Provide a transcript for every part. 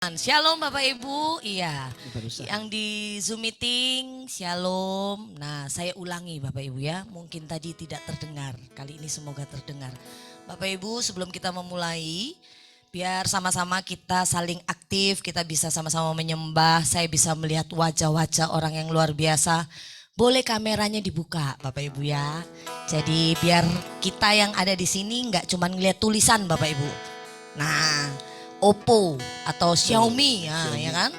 Shalom Bapak Ibu, iya. Barusan. Yang di Zoom meeting, shalom. Nah, saya ulangi Bapak Ibu ya, mungkin tadi tidak terdengar, kali ini semoga terdengar. Bapak Ibu, sebelum kita memulai, biar sama-sama kita saling aktif, kita bisa sama-sama menyembah, saya bisa melihat wajah-wajah orang yang luar biasa. Boleh kameranya dibuka Bapak Ibu ya. Jadi biar kita yang ada di sini nggak cuma ngeliat tulisan Bapak Ibu. Nah, Oppo atau Xiaomi, ya kan?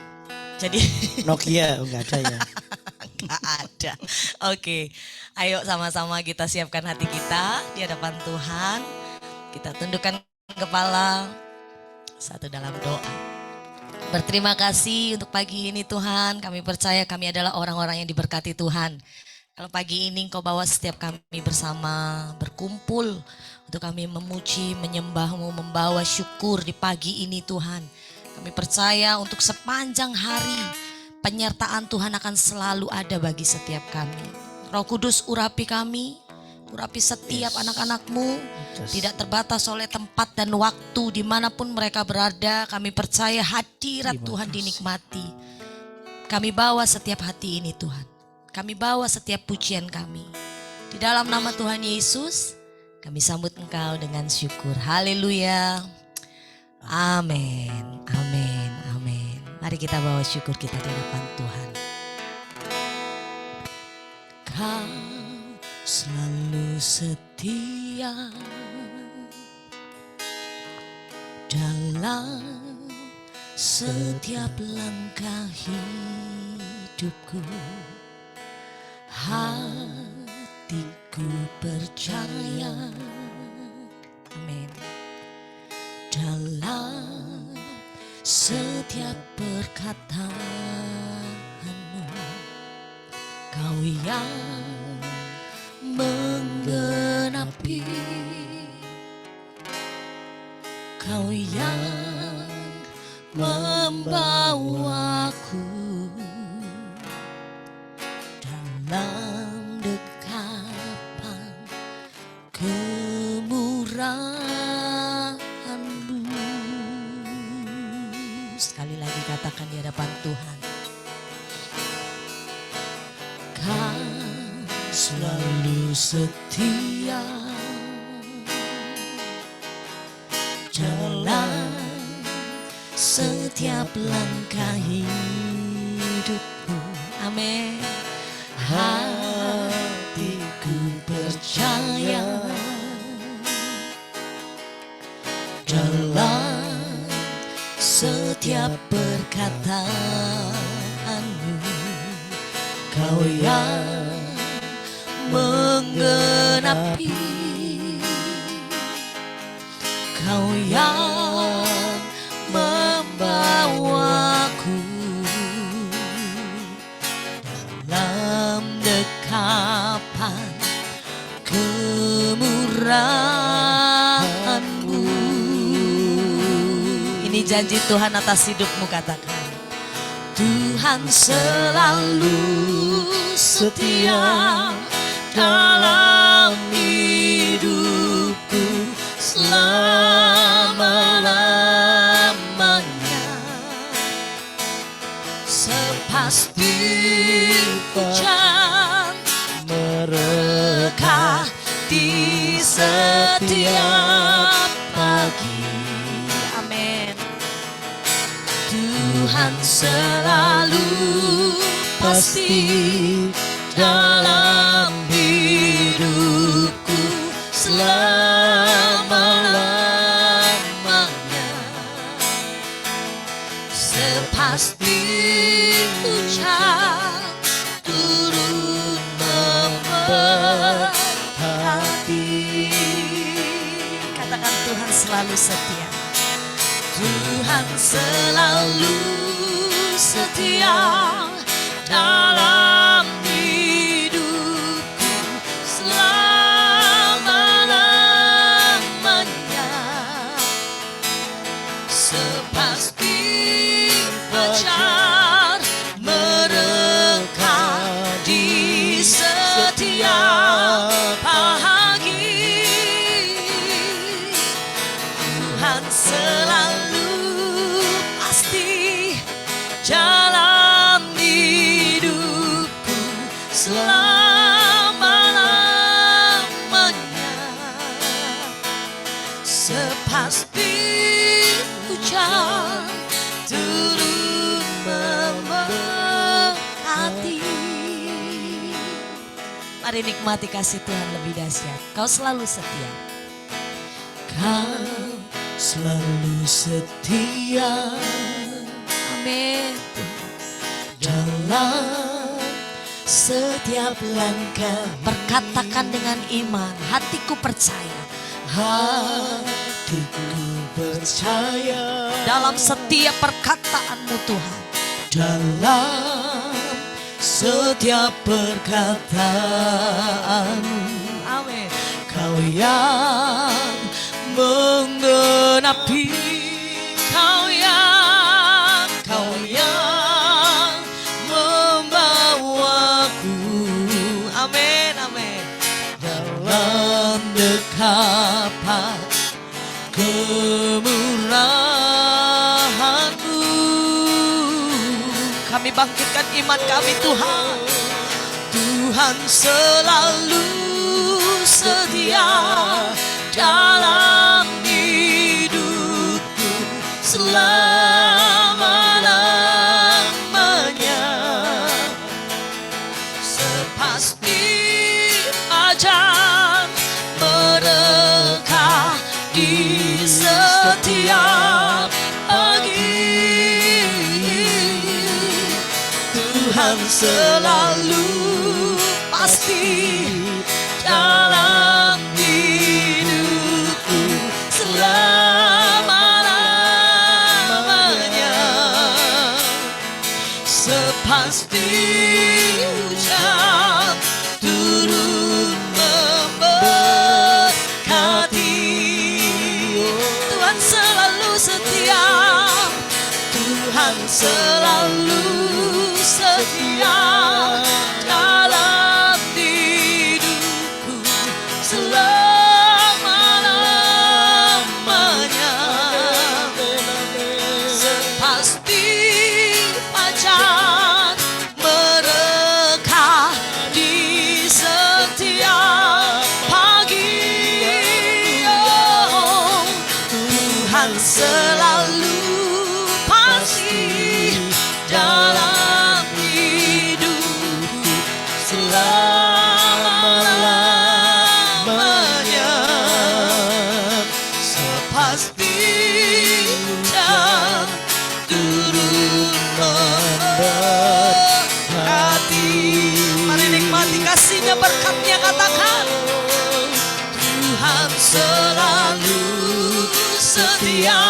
Jadi Nokia enggak ada ya. nggak ada. Oke, ayo sama-sama kita siapkan hati kita di hadapan Tuhan. Kita tundukkan kepala satu dalam doa. Berterima kasih untuk pagi ini Tuhan. Kami percaya kami adalah orang-orang yang diberkati Tuhan. Kalau pagi ini Engkau bawa setiap kami bersama berkumpul untuk kami memuji, menyembah-Mu, membawa syukur di pagi ini Tuhan. Kami percaya untuk sepanjang hari penyertaan Tuhan akan selalu ada bagi setiap kami. Roh Kudus urapi kami, urapi setiap anak-anak-Mu, tidak terbatas oleh tempat dan waktu dimanapun mereka berada. Kami percaya hadirat Tuhan dinikmati. Kami bawa setiap hati ini Tuhan. Kami bawa setiap pujian kami. Di dalam nama Tuhan Yesus, kami sambut Engkau dengan syukur. Haleluya. Amin. Amin. Amin. Mari kita bawa syukur kita di hadapan Tuhan. Kau selalu setia dalam setiap langkah hidupku. Hatiku percaya, amin, dalam setiap perkataanmu. Kau yang menggenapi, Kau yang membawaku dalam dekapan kemurahan-Mu. Sekali lagi katakan di hadapan Tuhan. Kau selalu setia dalam setiap langkah hidupku. Amin. Hatiku percaya dalam setiap perkataan-Mu. Kau yang menggenapi, Kau yang membawaku dalam dekapan kemurahan-Mu. Ini janji Tuhan atas hidupmu, katakan. Tuhan selalu setia dalam hidupku selama-lamanya. Sepasti hujan merekah di setiap pagi. Amin. Tuhan selalu pasti dalam hidupku selama-lamanya. Sepasti hujan turun memberkati. Katakan Tuhan selalu setia. Tuhan selalu setia dalam hidupku selama-lamanya. Sepasti fajar merekah di setiap pagi. Tuhan selalu pasti Mari nikmati kasih Tuhan lebih dahsyat. Kau selalu setia. Kau Selalu setia. Amin. Dalam setiap langkah. Berkatakan dengan iman, hatiku percaya. Hatiku percaya. Dalam setiap perkataanmu Tuhan. Dalam setiap perkataan. Amin. Kau yang menggenapi. Kau yang membawaku. amin, amin. Dalam dekapan kemurahan-Mu. Kami bangkitkan iman kami Tuhan. Tuhan selalu setia dalam hidupku selama-lamanya. Sepasti fajar mereka di setiap pagi. Tuhan selalu pasti dalam hidupku selama-lamanya. Sepasti hujan turun memberkati. Tuhan selalu setia. Tuhan selalu setia dalam hidupku selama-lamanya. Sepasti fajar mereka di setiap pagi. Oh, Tuhan selalu pasti dalam hidupku selama-lamanya. Sepasti hujan turun memberkati. Mari nikmati kasihnya, berkatnya, katakan. Tuhan selalu setia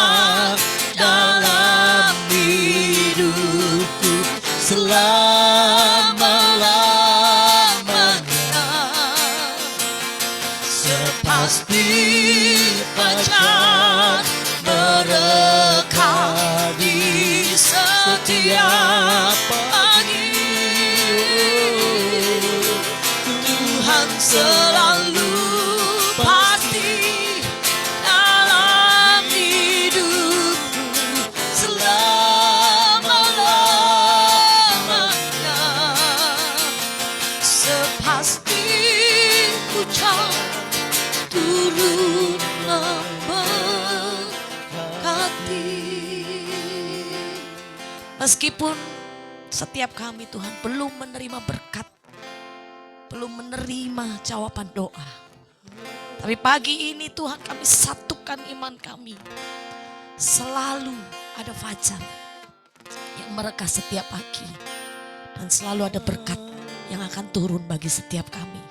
dalam hidupku selama-lamanya. Sepasti fajar mereka di setiap pagi. Tuhan selalu pasti dalam hidupku selama-lamanya. Sepasti hujan turun memberkati. Meskipun setiap kami Tuhan belum menerima berkat, belum menerima jawaban doa, tapi pagi ini Tuhan kami satukan iman kami. Selalu ada fajar yang mereka setiap pagi, dan selalu ada berkat yang akan turun bagi setiap kami.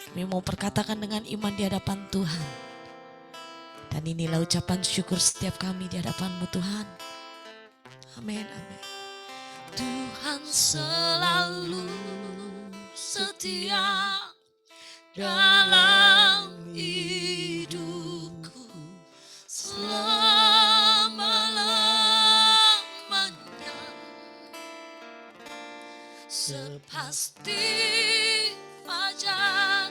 Kami mau perkatakan dengan iman di hadapan Tuhan. Dan inilah ucapan syukur setiap kami di hadapan-Mu Tuhan. Amin, amin. Tuhan selalu setia dalam hidupku selama-lamanya. Sepasti fajar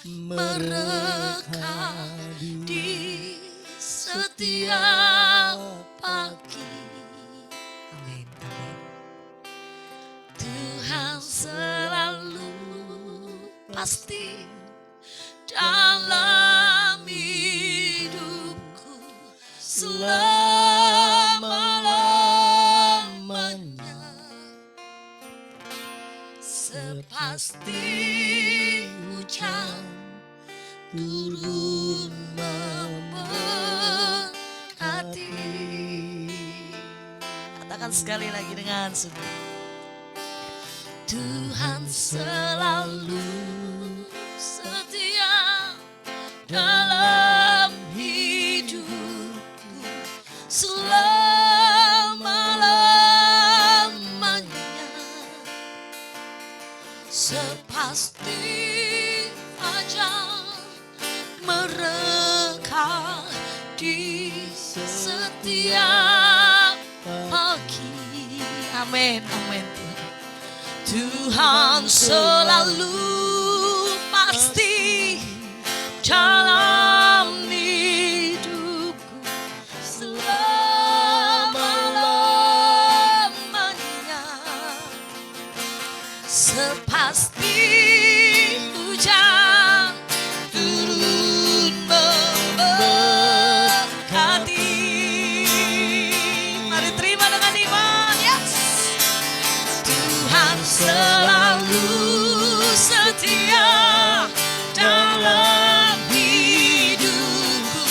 mereka di setiap pagi. Amin, amin. Tuhan selalu pasti dalam hidupku selama-lamanya. Sepasti pasti hujan turun memberkati. Katakan sekali lagi dengan sungguh. Tuhan selalu setia dalam hidupku selama-lamanya. Sepasti fajar mereka di setiap pagi. Amin, amin. Tuhan selalu pasti dalam hidupku selama-lamanya. Sepasti hujan turun memberkati. Mari terima dengan iman. Yes. Tuhan selalu setia dalam hidupku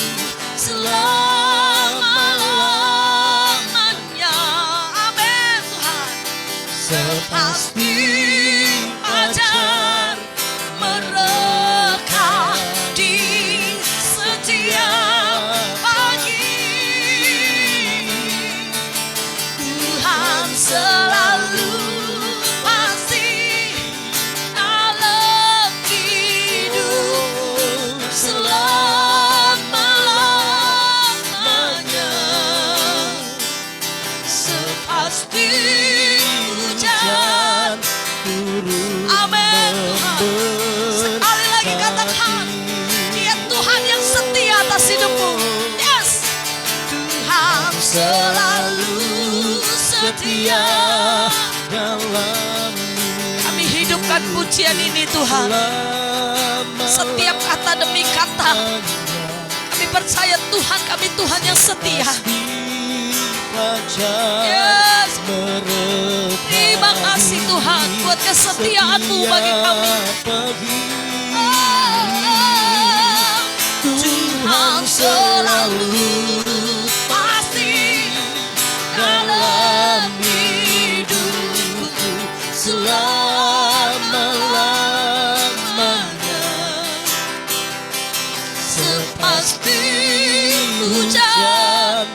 selama-lamanya. Amin Tuhan. Sepasti fajar mereka di setiap pagi. Tuhan selalu pasti dalam hidup selama-lamanya. Sepasti hujan turun. Amin Tuhan. Sekali lagi katakan, Dia Tuhan yang setia atas hidupmu. Yes. Tuhan selalu setia dalam Kami hidupkan pujian ini Tuhan. Setiap kata demi kata, kami percaya Tuhan, kami Tuhan yang setia. Yes. Terima kasih Tuhan buat kesetiaan-Mu bagi kami. Tuhan selalu pasti dalam hidupku selama-lamanya. Sepasti hujan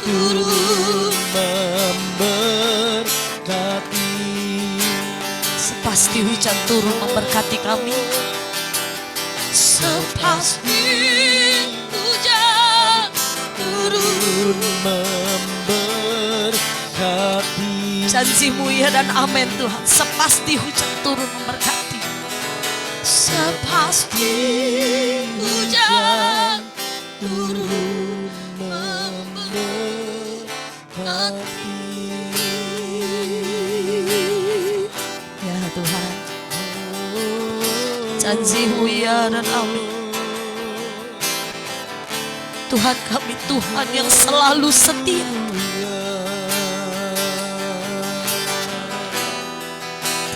turun memberkati. Sepasti hujan turun memberkati kami. Sepasti hujan turun memberkati. Janji-Mu ya dan amin Tuhan. Sepasti hujan turun memberkati. Sepasti hujan turun memberkati. Ya Tuhan. Janji-Mu ya dan amin. Tuhan kami Tuhan yang selalu setia.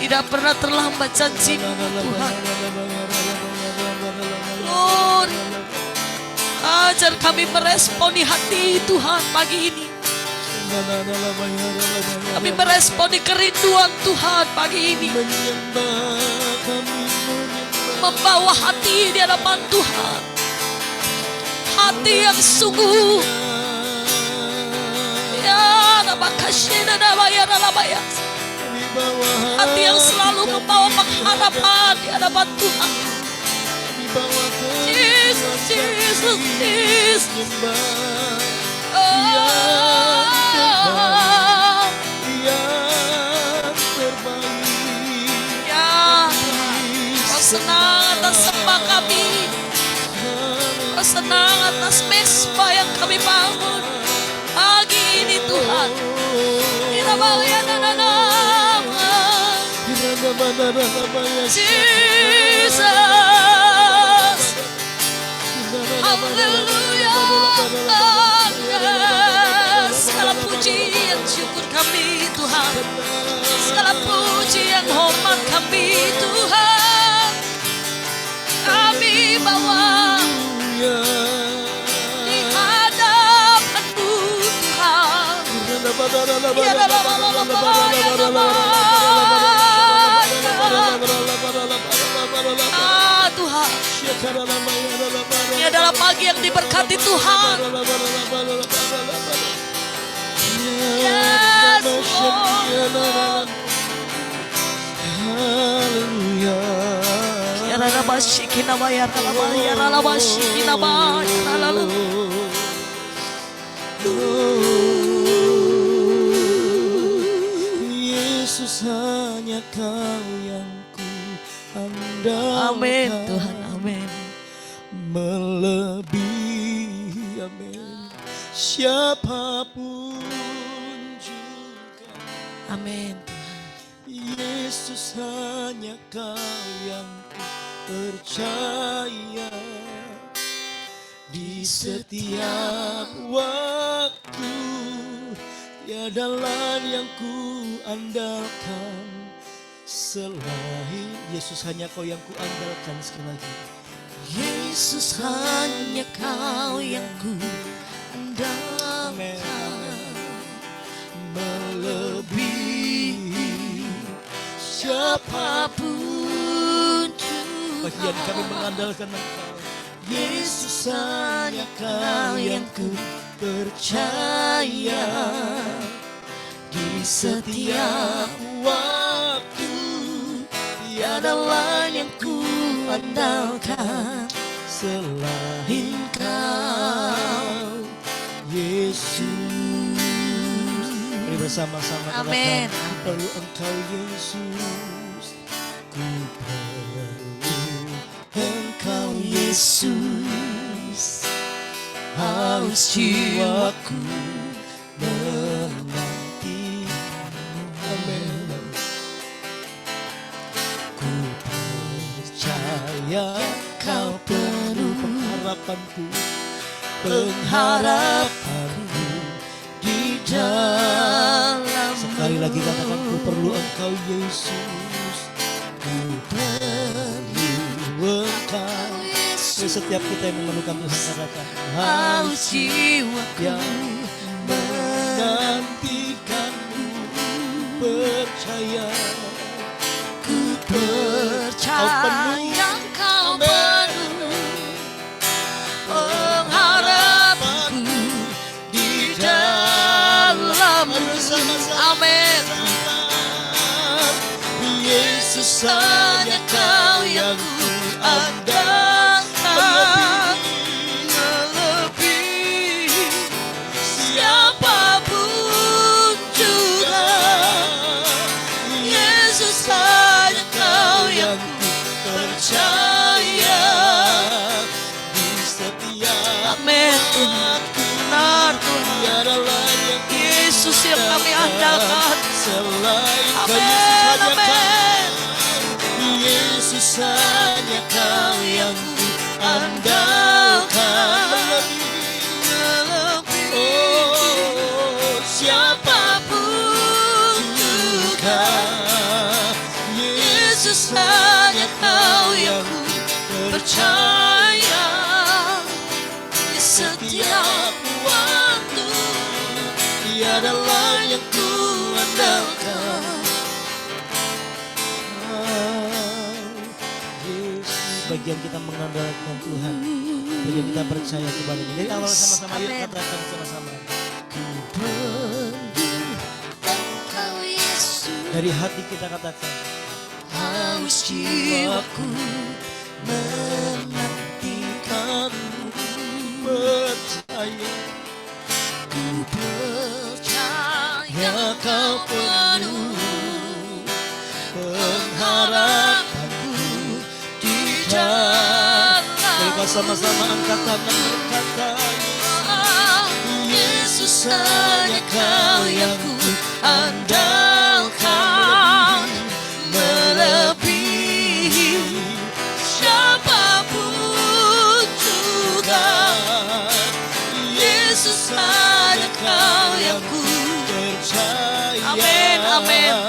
Tidak pernah terlambat janji-Mu Tuhan. Glory. Ajar kami meresponi hati Tuhan pagi ini. Kami meresponi kerinduan Tuhan pagi ini. Membawa hati di hadapan Tuhan. Hati yang sungguh. Ya, nama kasihnya nama ya nama ya. Hati yang selalu membawa pengharapan di hadapan Tuhan. Jesus, Jesus, Jesus. Ya Tuhan, Kau senang atas sembah kami. Kau senang atas mesbah yang kami bangun pagi ini Tuhan. Kita bawa nama Jesus. Haleluya. Segala pujian syukur kami Tuhan. Segala pujian hormat kami Tuhan. Tuhan, ini adalah pagi yang diberkati Tuhan. Yes, Lord. Yesus, hanya Kau yang ku andalkan. Amin Tuhan, amin. Melebihi, amin, siapapun juga. Amin. Yesus, hanya Kau yang ku percaya. Di setiap waktu, tiada lain yang ku andalkan selain Yesus, hanya Kau yang ku andalkan. Sekali lagi, Yesus, hanya Kau yang ku andalkan. Melebihi siapapun juga. bagian kami mengandalkan Engkau. Yesus, hanya Kau yang ku percaya. Di setiap waktu, tiada lain yang ku andalkan selain Kau, Yesus. Mari bersama-sama Amin. katakan, ku perlu Engkau Yesus, ku perlu Engkau Yesus, haus jiwaku menanti. Amin. Ku percaya Kau penuh pengharapanku, pengharapanku di dalam. Sekali lagi katakan, ku perlu Engkau Yesus, ku perlu Engkau. Setiap kita yang memerlukan Tuhan, katakan, Haus jiwaku yang menantikanmu, percaya. ku percaya Kau penuh pengharapanku Di dalam. Amin. Yesus, hanya Kau yang ku andalkan. Melebihi siapapun juga. Yesus, hanya Kau yang ku percaya. Di setiap Amin Tuhan, benar Tuhan. tiada lain yang Yesus yang kami andalkan. selain Kau. Amin, amin. Yesus, hanya Kau yang ku andalkan. Oh, siapapun juga, Yesus, hanya Kau yang ku percaya. Di setiap waktu, tiada lain yang ku andalkan. Yesus, bagian kita mengandalkan Tuhan, bagian kita percaya kepada-Nya. Dari awal sama-sama, yuk Amin. katakan sama-sama. Ku Engkau Yesus, dari hati kita katakan, haus jiwaku menantikanmu, percaya. ku percaya Kau penuh pengharapanku di dalam. Mari kita sama-sama angkat tangan berkata, Yesus, hanya Kau yang ku andalkan. Melebihi siapapun juga. Yesus, hanya Kau yang ku percaya. Amin, amin.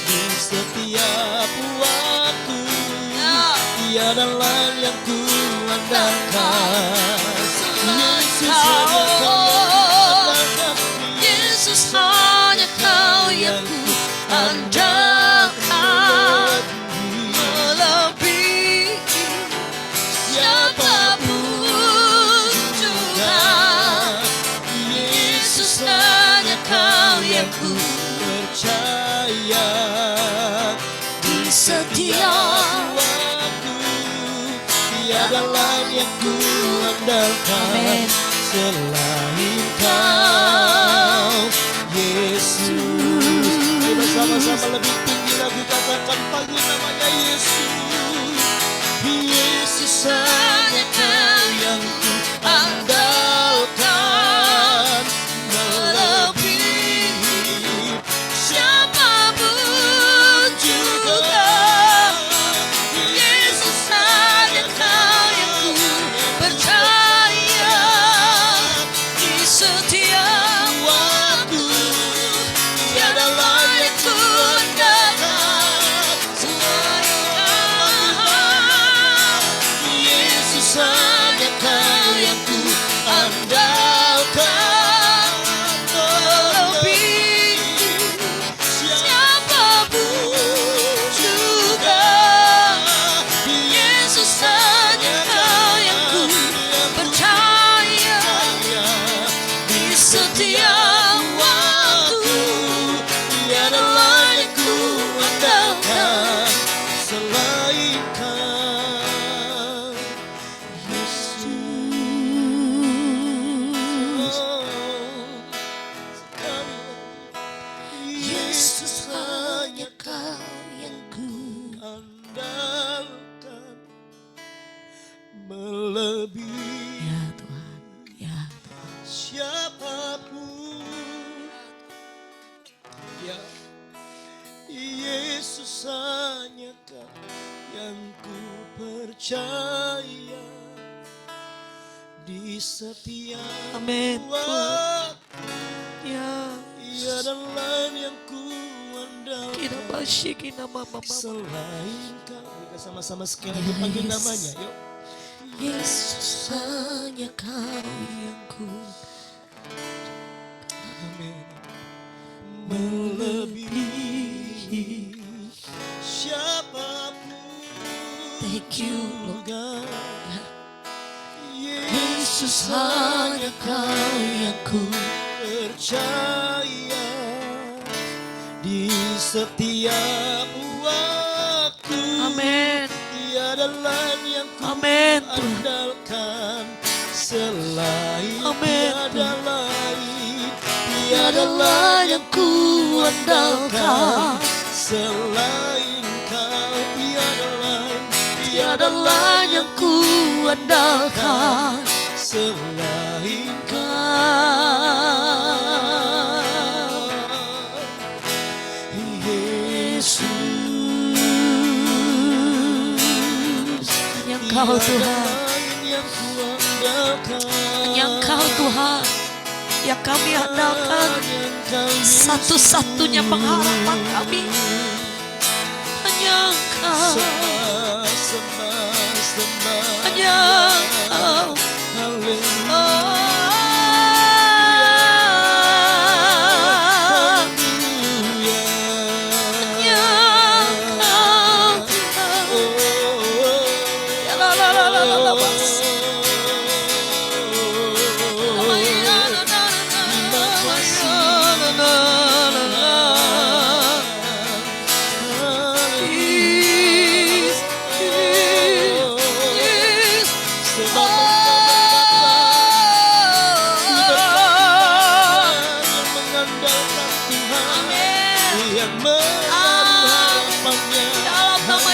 Di setiap waktu, Ya. tiada lain yang ku andalkan. Selain Yesus, Kau. hanya Kau yang andalkan. Yesus, hanya tiada lain yang ku andalkan Amin. selain Kau, Yesus. Kita sama-sama lebih tinggi lagi katakan panggil namanya Yesus. Yesus hanya Kau yang ku andalkan, melebihi Siapapun juga. Yesus hanya Kau yang ku percaya. Di setiap waktu tiada lain yang ku andalkan selain Kau. Yesus hanya Kau yang ku andalkan, Melebihi siapapun juga. Yesus hanya Kau yang ku percaya. Di setiap waktu tiada lain yang ku andalkan selain Kau, Yesus. Yesus hanya Kau yang ku andalkan, melebihi ya Tuhan, ya siapapun. Ya, Yesus hanya Kau yang ku percaya. Di setiap Amin, Tuhan. waktu Ya tiada lain yang ku andalkan kita basyiki nama Mama. selain Kau. Kita sama-sama sekali lagi panggil namanya. Yuk. Yesus hanya Kau yang ku. Amin. Melebihi siapapun. Thank you, Lord. juga. Yesus hanya Kau yang ku Percaya di setiap waktu. Amin. Tiada lain yang ku Amin, Tuhan. andalkan selain. Amin, Tiada lain, Tiada lain yang ku andalkan selain Kau. Tiada lain, tiada lain yang ku andalkan selain Kau. Yesus. Hanya Kau Tuhan, hanya Kau Tuhan yang kami andalkan, satu-satunya pengharapan kami. Hanya Engkau, hanya Engkau. Dalam nama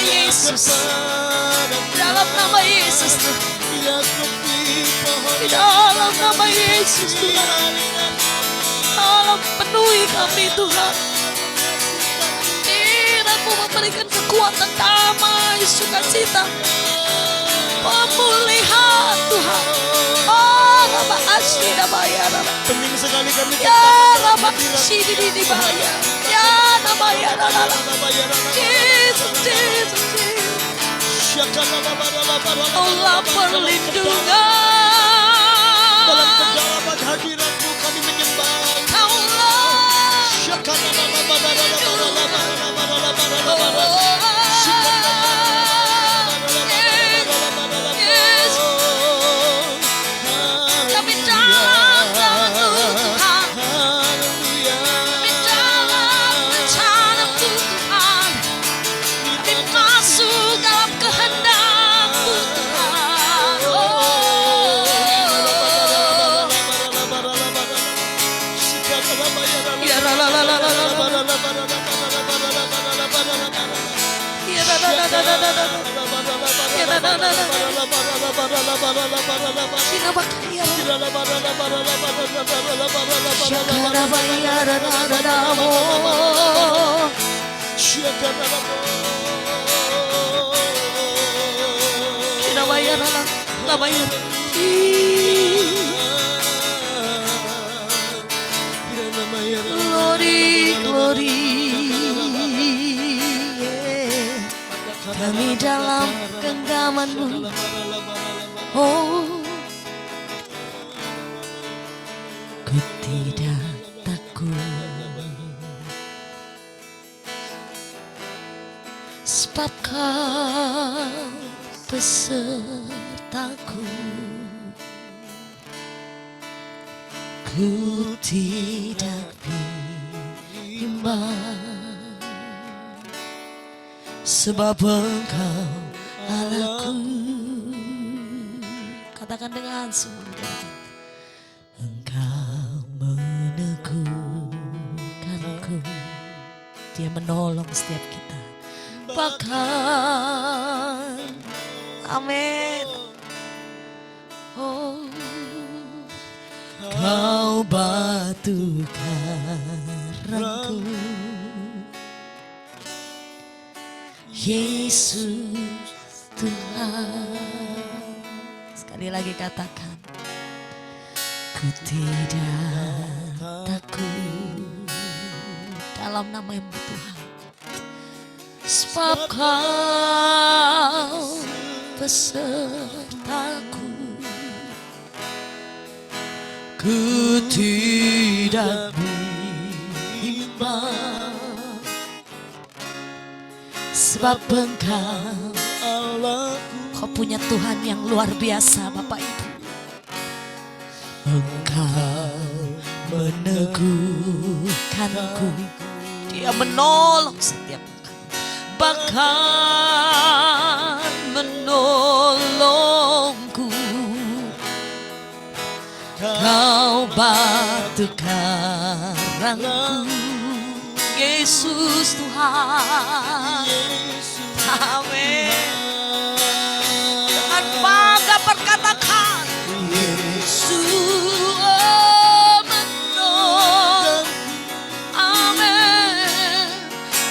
Yesus Tuhan, di dalam nama Yesus Tuhan, tolong penuhi kami Tuhan. Kiranya-Mu memberikan kekuatan, damai, sukacita, pemulihan Tuhan. Oh, Rama Asli Dabaya, Penting sekali kami ya Rama Asli Dibaya, ya Namaya Rama. Jesus, Jesus, Jesus. Allah perlindungan. Dalam kedalaman hadirat-Mu kami menyembah. Kami dalam tangan-Mu Tuhan, kami dalam rencana-Mu Tuhan, kami masuk dalam kehendak-Mu Tuhan. Glory, glory, yeah. Kami dalam genggaman-Mu. Oh, ku tidak takut, sebab Kau besertaku. Ku tidak bimbang, sebab Engkau Allahku. Katakan dengan sungguh, Engkau meneguhkanku. Dia menolong setiap kita. Bahkan, amin. Oh, Kau batu karangku, Yesus Tuhan. Sekali lagi katakan, ku tidak takut dalam nama-Mu Tuhan, sebab Kau besertaku. Ku tidak bimbang, sebab Engkau Allahku. Kau punya Tuhan yang luar biasa, Bapak Ibu. Engkau meneguhkanku. Dia menolong setiap engkau, bahkan menolongku. Kau batu karangku, Yesus Tuhan. Amin. Dengan bangga perkatakan, Yesus menolong. Amin.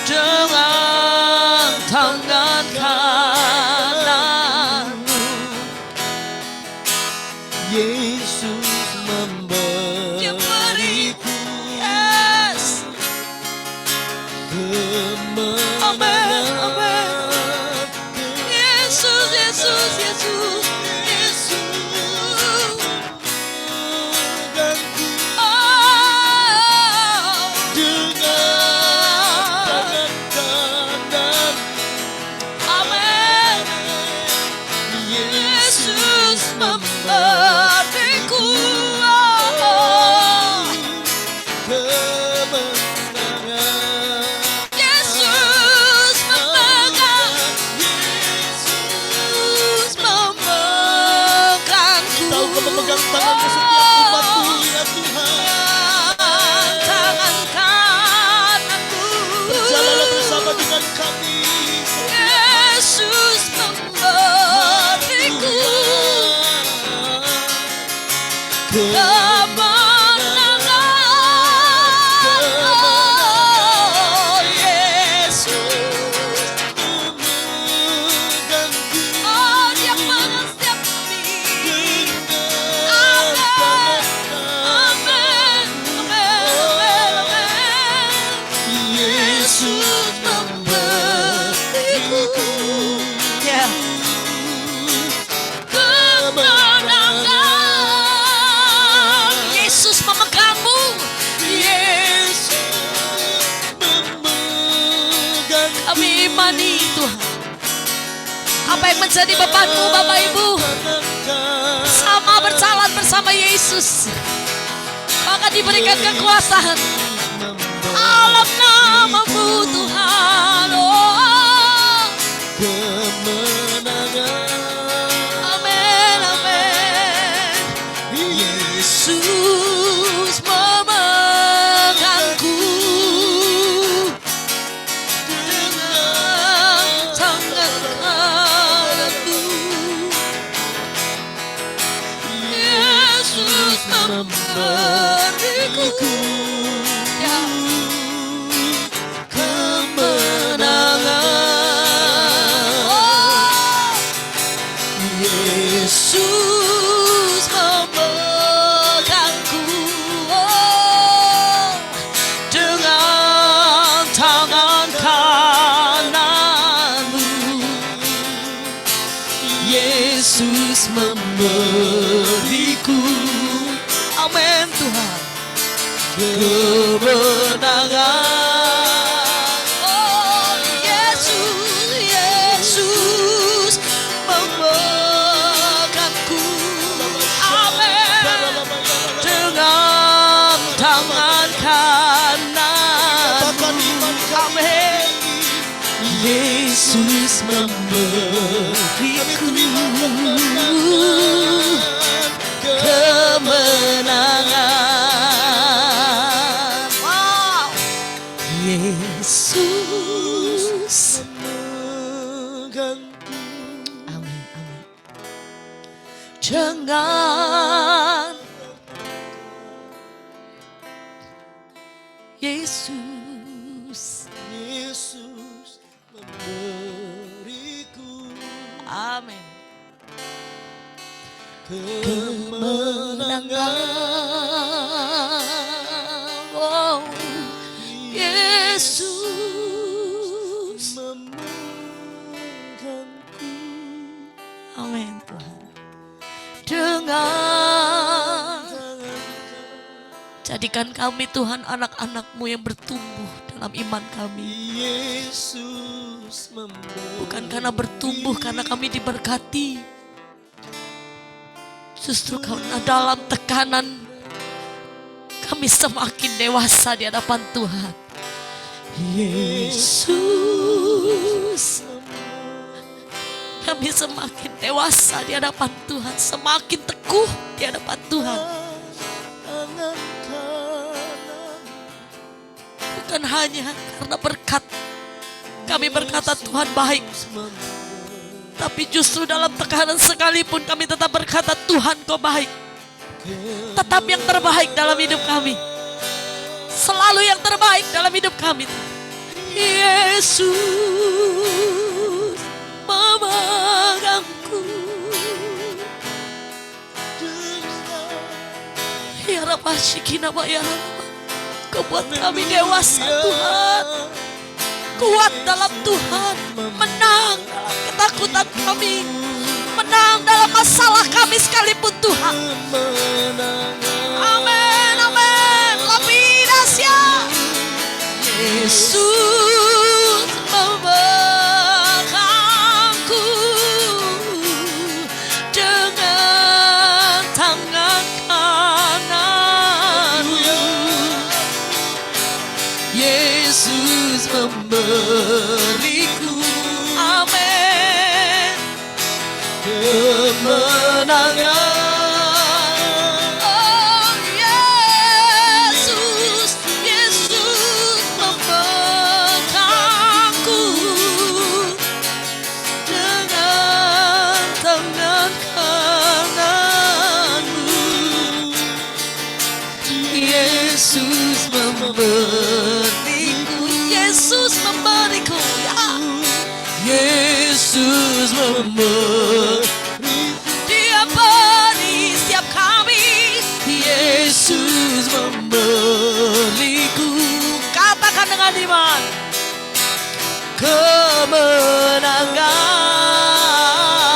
Dengan tangan kanan-Mu, Yesus memberiku, yes, amin, amin. Yesus, Yesus, Yesus, Yesus. ganti Oh, dengan tangan kanan. amin. Yesus memberiku Kemenangan. Yesus memegang, Yesus memegangku. Tahu Kau memegang tanganmu setiap umat-Mu ya Tuhan. Tangan kananku, Berjalanlah bersama dengan kami. Yesus memberiku kemenangan. Oh, Yesus, oh, Dia pegang setiap kami. Amin, amin, amin, amin. Yesus memberiku, ya, kemenangan. Yesus memegangmu. Yesus, kami imani Tuhan. Apa yang menjadi bebanmu, Bapak Ibu? Sama berjalan bersama Yesus, kau akan diberikan kekuasaan. Alam nama-Mu Tuhan. Oh, amin, amin. Yesus memegangku dengan tangan kananku. memberiku Ya. kemenangan. Oh, Yesus memegangku, oh, dengan tangan kananmu. Yesus memberiku, amin Tuhan, kemenangan. oh, Yesus Memegangku, amin, dengan tangan kanan, amin. Yesus memberiku kemenangan. Wow. Yesus memegangku, Amin, amin. dengan Yesus memberiku Amin. kemenangan. Oh, Yesus memegangku, Amin Tuhan. dengan Jadikan kami Tuhan anak-anak-Mu yang bertumbuh dalam iman kami. Yesus memberiku. Bukan karena bertumbuh karena kami diberkati. Justru karena dalam tekanan kami semakin dewasa di hadapan Tuhan. Yesus Kami semakin dewasa di hadapan Tuhan. Semakin teguh di hadapan Tuhan. tangan kanan. Bukan hanya karena berkat kami berkata Tuhan baik, tapi justru dalam tekanan sekalipun kami tetap berkata Tuhan Kau baik. Tetap yang terbaik dalam hidup kami. Selalu yang terbaik dalam hidup kami. Yesus memegangku, Ya Rabba Shikina ya Rabba. Kau buat kami dewasa Tuhan. Kuat dalam Tuhan. Menang dalam ketakutan kami. Menang dalam masalah kami sekalipun Tuhan. Amin, amin. Lebih dahsyat. Yesus memegangku dengan tangan kananmu. Yesus memberiku, Amin. kemenangan. Oh Yesus, Yesus Memegangku dengan tangan kananmu. Yesus memberiku, Yesus memberiku ya. Yesus memberiku, Dia beri setiap kami. Yesus memberiku Katakan dengan iman.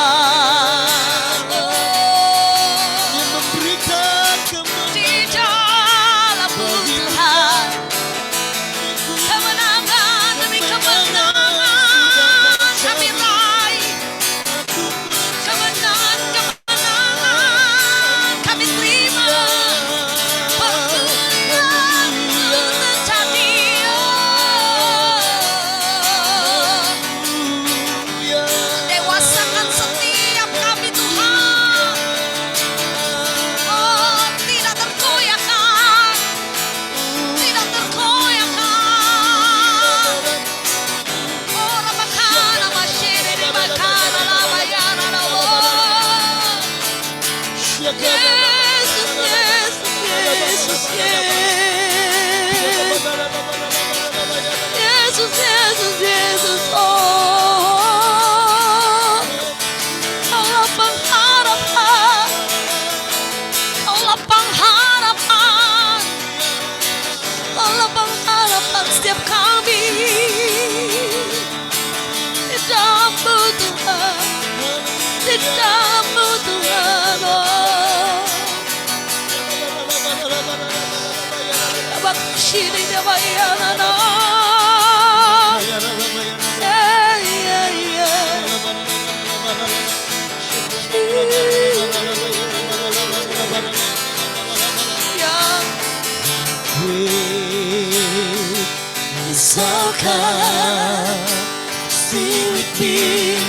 kemenangan. Oh, Memberikan di dalam-Mu Tuhan. Kemenangan demi kemenangan kami raih. Kemenangan kami terima. Perbuatan terjadi.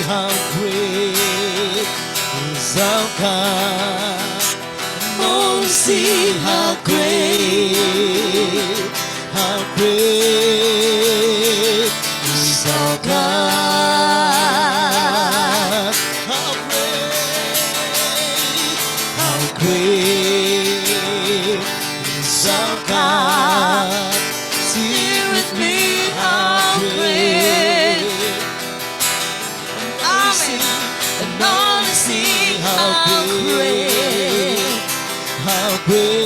how great is our God. Oh, see how great is our God. How great is our God. Sing with me, how great. Amen. And only sing how great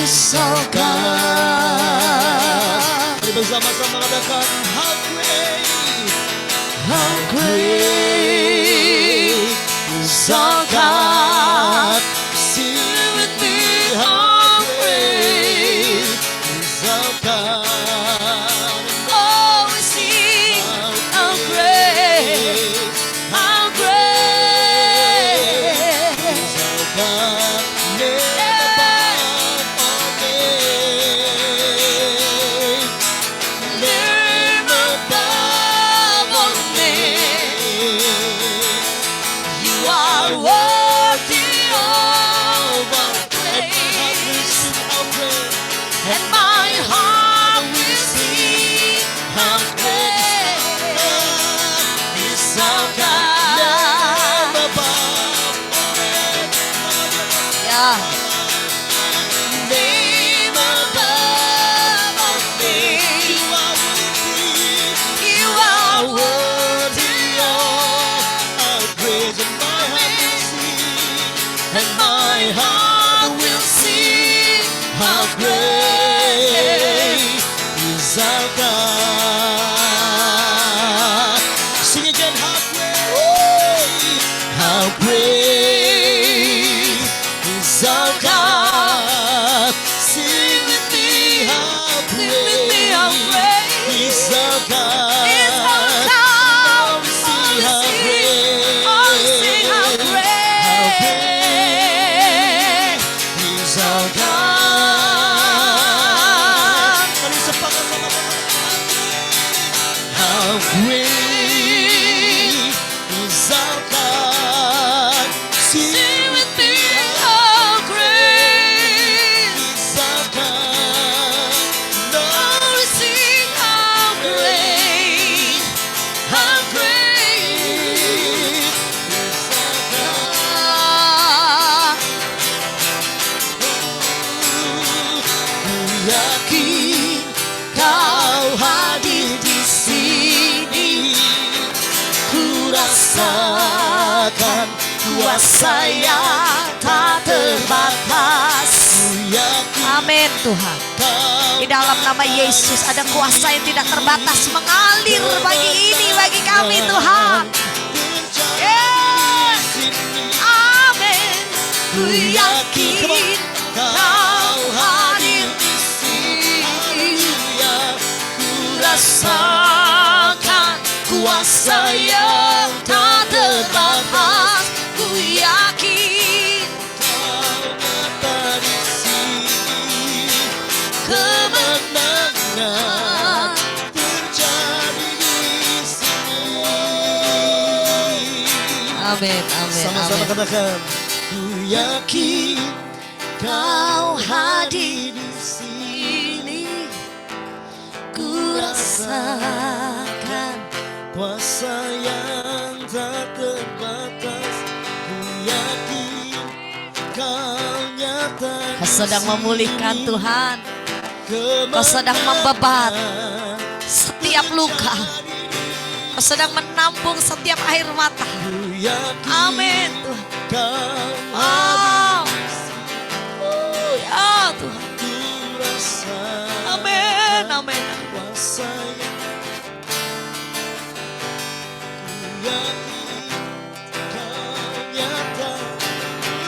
is our God. Mari bersama-sama katakan how great is our God. Sing with me, how great is our God. Oh, we sing how great, how great. is our God. Name above all names. Name above all names. You are worthy of our praise, and my heart will sing how great is our God. Yeah. Name above all names. You are worthy and my heart will sing how great is our God. Sing again, how great is our God. Sing with me, how great is our God. is our God. Sing how great Sing how great is our God. Mari sama-sama how great is our God. Sing with me how great. is our God. Oh, sing how great, how great is our God. Ku yakin Kau hadir di sini. Ku rasakan kuasa yang tak terbatas. Ku yakin Amin Tuhan. Kau Di dalam nama Yesus ada kuasa yang tidak terbatas mengalir bagi ini, bagi kami Tuhan. Yes. Amin. Ku yakin Kau hadir di sini. Ku rasakan kuasa yang tak terbatas. Ku yakin ada di sini. kemenangan. Terjadi di sini. Amin, amin, Sama-sama amin. katakan, ku yakin Kau hadir di sini. Ku rasakan kuasa yang tak terbatas. Ku yakin Kau nyata. Kau sedang memulihkan Tuhan. Kau sedang membebat setiap luka. Kau sedang menampung setiap air mata. Amin Tuhan. Oh, ya Tuhan. Amin, amin.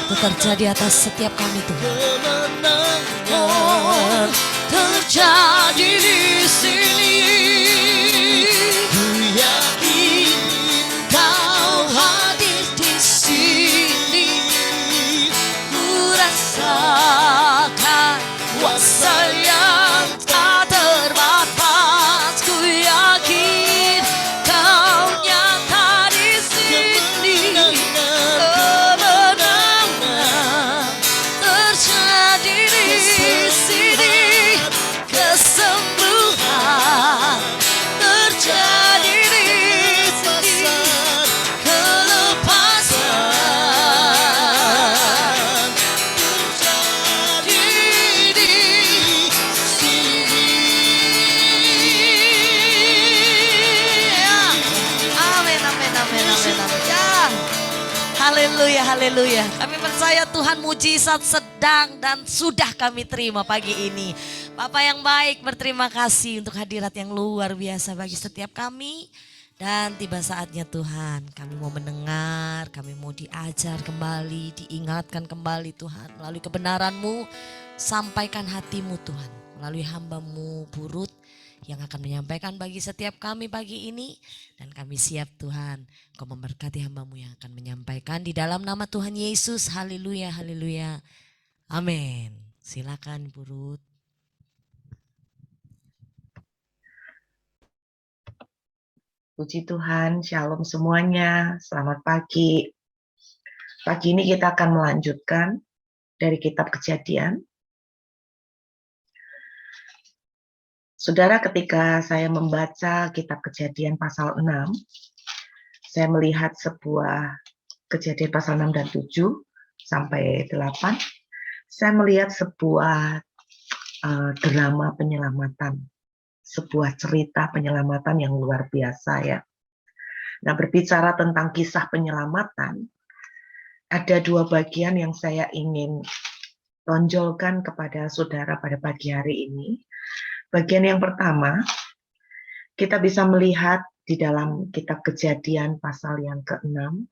Itu terjadi atas setiap kami Tuhan. Oh, terjadi di sini. Ku yakin Kau hadir di sini. Ku rasakan kuasa yang tak terbatas. Ku yakin Kau Haleluya, haleluya. Kami percaya Tuhan mujizat sedang dan sudah kami terima pagi ini. Bapak yang baik, berterima kasih untuk hadirat yang luar biasa bagi setiap kami. Dan tiba saatnya Tuhan, kami mau mendengar, kami mau diajar kembali, diingatkan kembali Tuhan. Melalui kebenaran-Mu, sampaikan hati-Mu Tuhan. Melalui hamba-Mu Burut yang akan menyampaikan bagi setiap kami pagi ini. Dan kami siap Tuhan, Kau memberkati hamba-Mu yang akan menyampaikan di dalam nama Tuhan Yesus. Haleluya, haleluya. Amin. Silakan Burut. Puji Tuhan, shalom semuanya, selamat pagi. Pagi ini kita akan melanjutkan dari kitab Kejadian. Saudara, ketika saya membaca kitab Kejadian pasal 6, saya melihat sebuah Kejadian pasal 6 dan 7 sampai 8, saya melihat sebuah drama penyelamatan, sebuah cerita penyelamatan yang luar biasa ya. Nah, berbicara tentang kisah penyelamatan, ada dua bagian yang saya ingin tonjolkan kepada saudara pada pagi hari ini. Bagian yang pertama, kita bisa melihat di dalam kitab Kejadian pasal yang ke-6,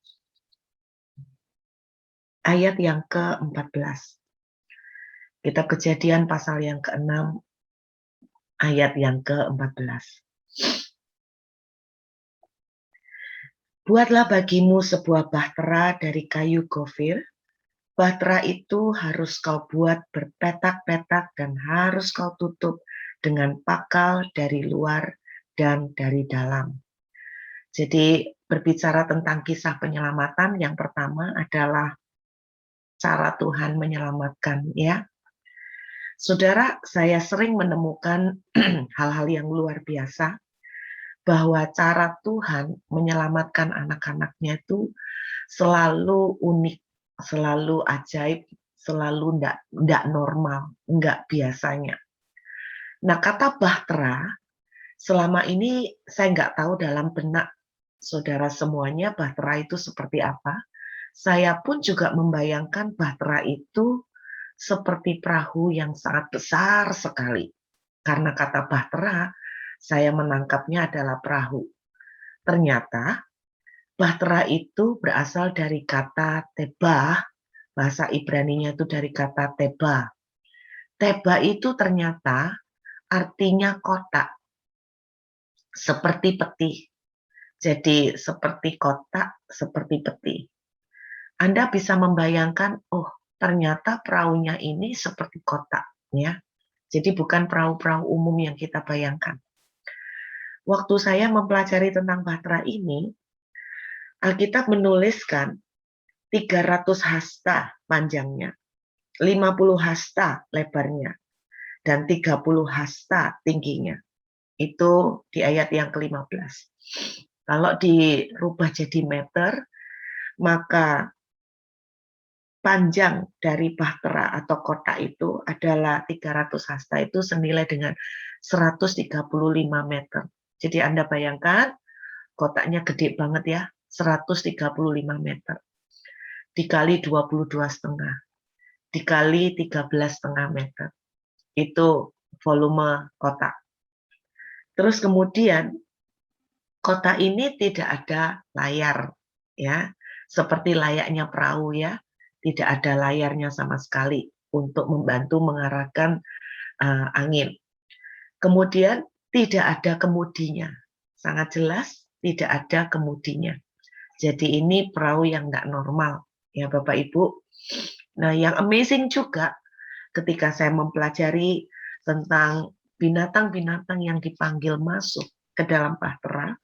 ayat yang ke-14. Kitab Kejadian pasal yang ke-6, ayat yang ke-14. Buatlah bagimu sebuah bahtera dari kayu gofir. Bahtera itu harus kau buat berpetak-petak dan harus kau tutup dengan pakal dari luar dan dari dalam. Jadi berbicara tentang kisah penyelamatan, yang pertama adalah cara Tuhan menyelamatkan ya. Saudara, saya sering menemukan hal-hal yang luar biasa bahwa cara Tuhan menyelamatkan anak-anaknya itu selalu unik, selalu ajaib, selalu enggak normal, enggak biasanya. Nah, kata bahtera, selama ini saya enggak tahu dalam benak saudara semuanya bahtera itu seperti apa. Saya pun juga membayangkan bahtera itu seperti perahu yang sangat besar sekali. Karena kata bahtera, saya menangkapnya adalah perahu. Ternyata bahtera itu berasal dari kata tebah, bahasa Ibraninya itu dari kata teba. Teba itu ternyata artinya kotak, seperti peti. Jadi seperti kotak, seperti peti. Anda bisa membayangkan, oh ternyata perahunya ini seperti kotak, ya. Jadi bukan perahu-perahu umum yang kita bayangkan. Waktu saya mempelajari tentang bahtera ini, Alkitab menuliskan 300 hasta panjangnya, 50 hasta lebarnya, dan 30 hasta tingginya. Itu di ayat yang ke-15. Kalau dirubah jadi meter, maka panjang dari bahtera atau kotak itu adalah 300 hasta, itu senilai dengan 135 meter. Jadi Anda bayangkan kotaknya gede banget ya, 135 meter. Dikali 22,5, dikali 13,5 meter. Itu volume kotak. Terus kemudian kotak ini tidak ada layar ya, seperti layaknya perahu ya. Tidak ada layarnya sama sekali untuk membantu mengarahkan angin. Kemudian tidak ada kemudinya. Sangat jelas tidak ada kemudinya. Jadi ini perahu yang nggak normal ya Bapak Ibu. Nah yang amazing juga ketika saya mempelajari tentang binatang-binatang yang dipanggil masuk ke dalam bahtera,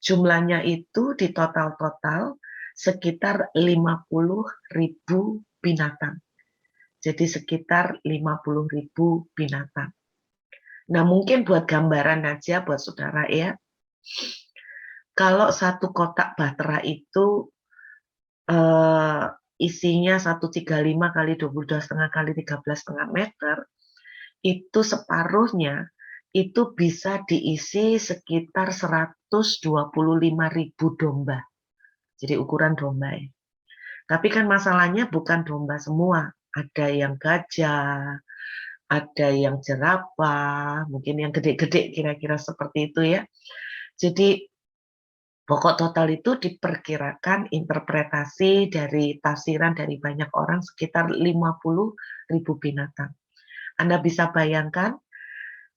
jumlahnya itu di total-total sekitar 50.000 binatang. Jadi sekitar 50.000 binatang. Nah mungkin buat gambaran aja buat saudara ya, kalau satu kotak bahtera itu isinya 135 kali 22,5 kali 13,5 meter, itu separuhnya itu bisa diisi sekitar 125.000 domba. Jadi ukuran domba ya. Tapi kan masalahnya bukan domba semua. Ada yang gajah, ada yang jerapah, mungkin yang gede-gede kira-kira seperti itu ya. Jadi pokok total itu diperkirakan interpretasi dari tafsiran dari banyak orang sekitar 50.000 binatang. Anda bisa bayangkan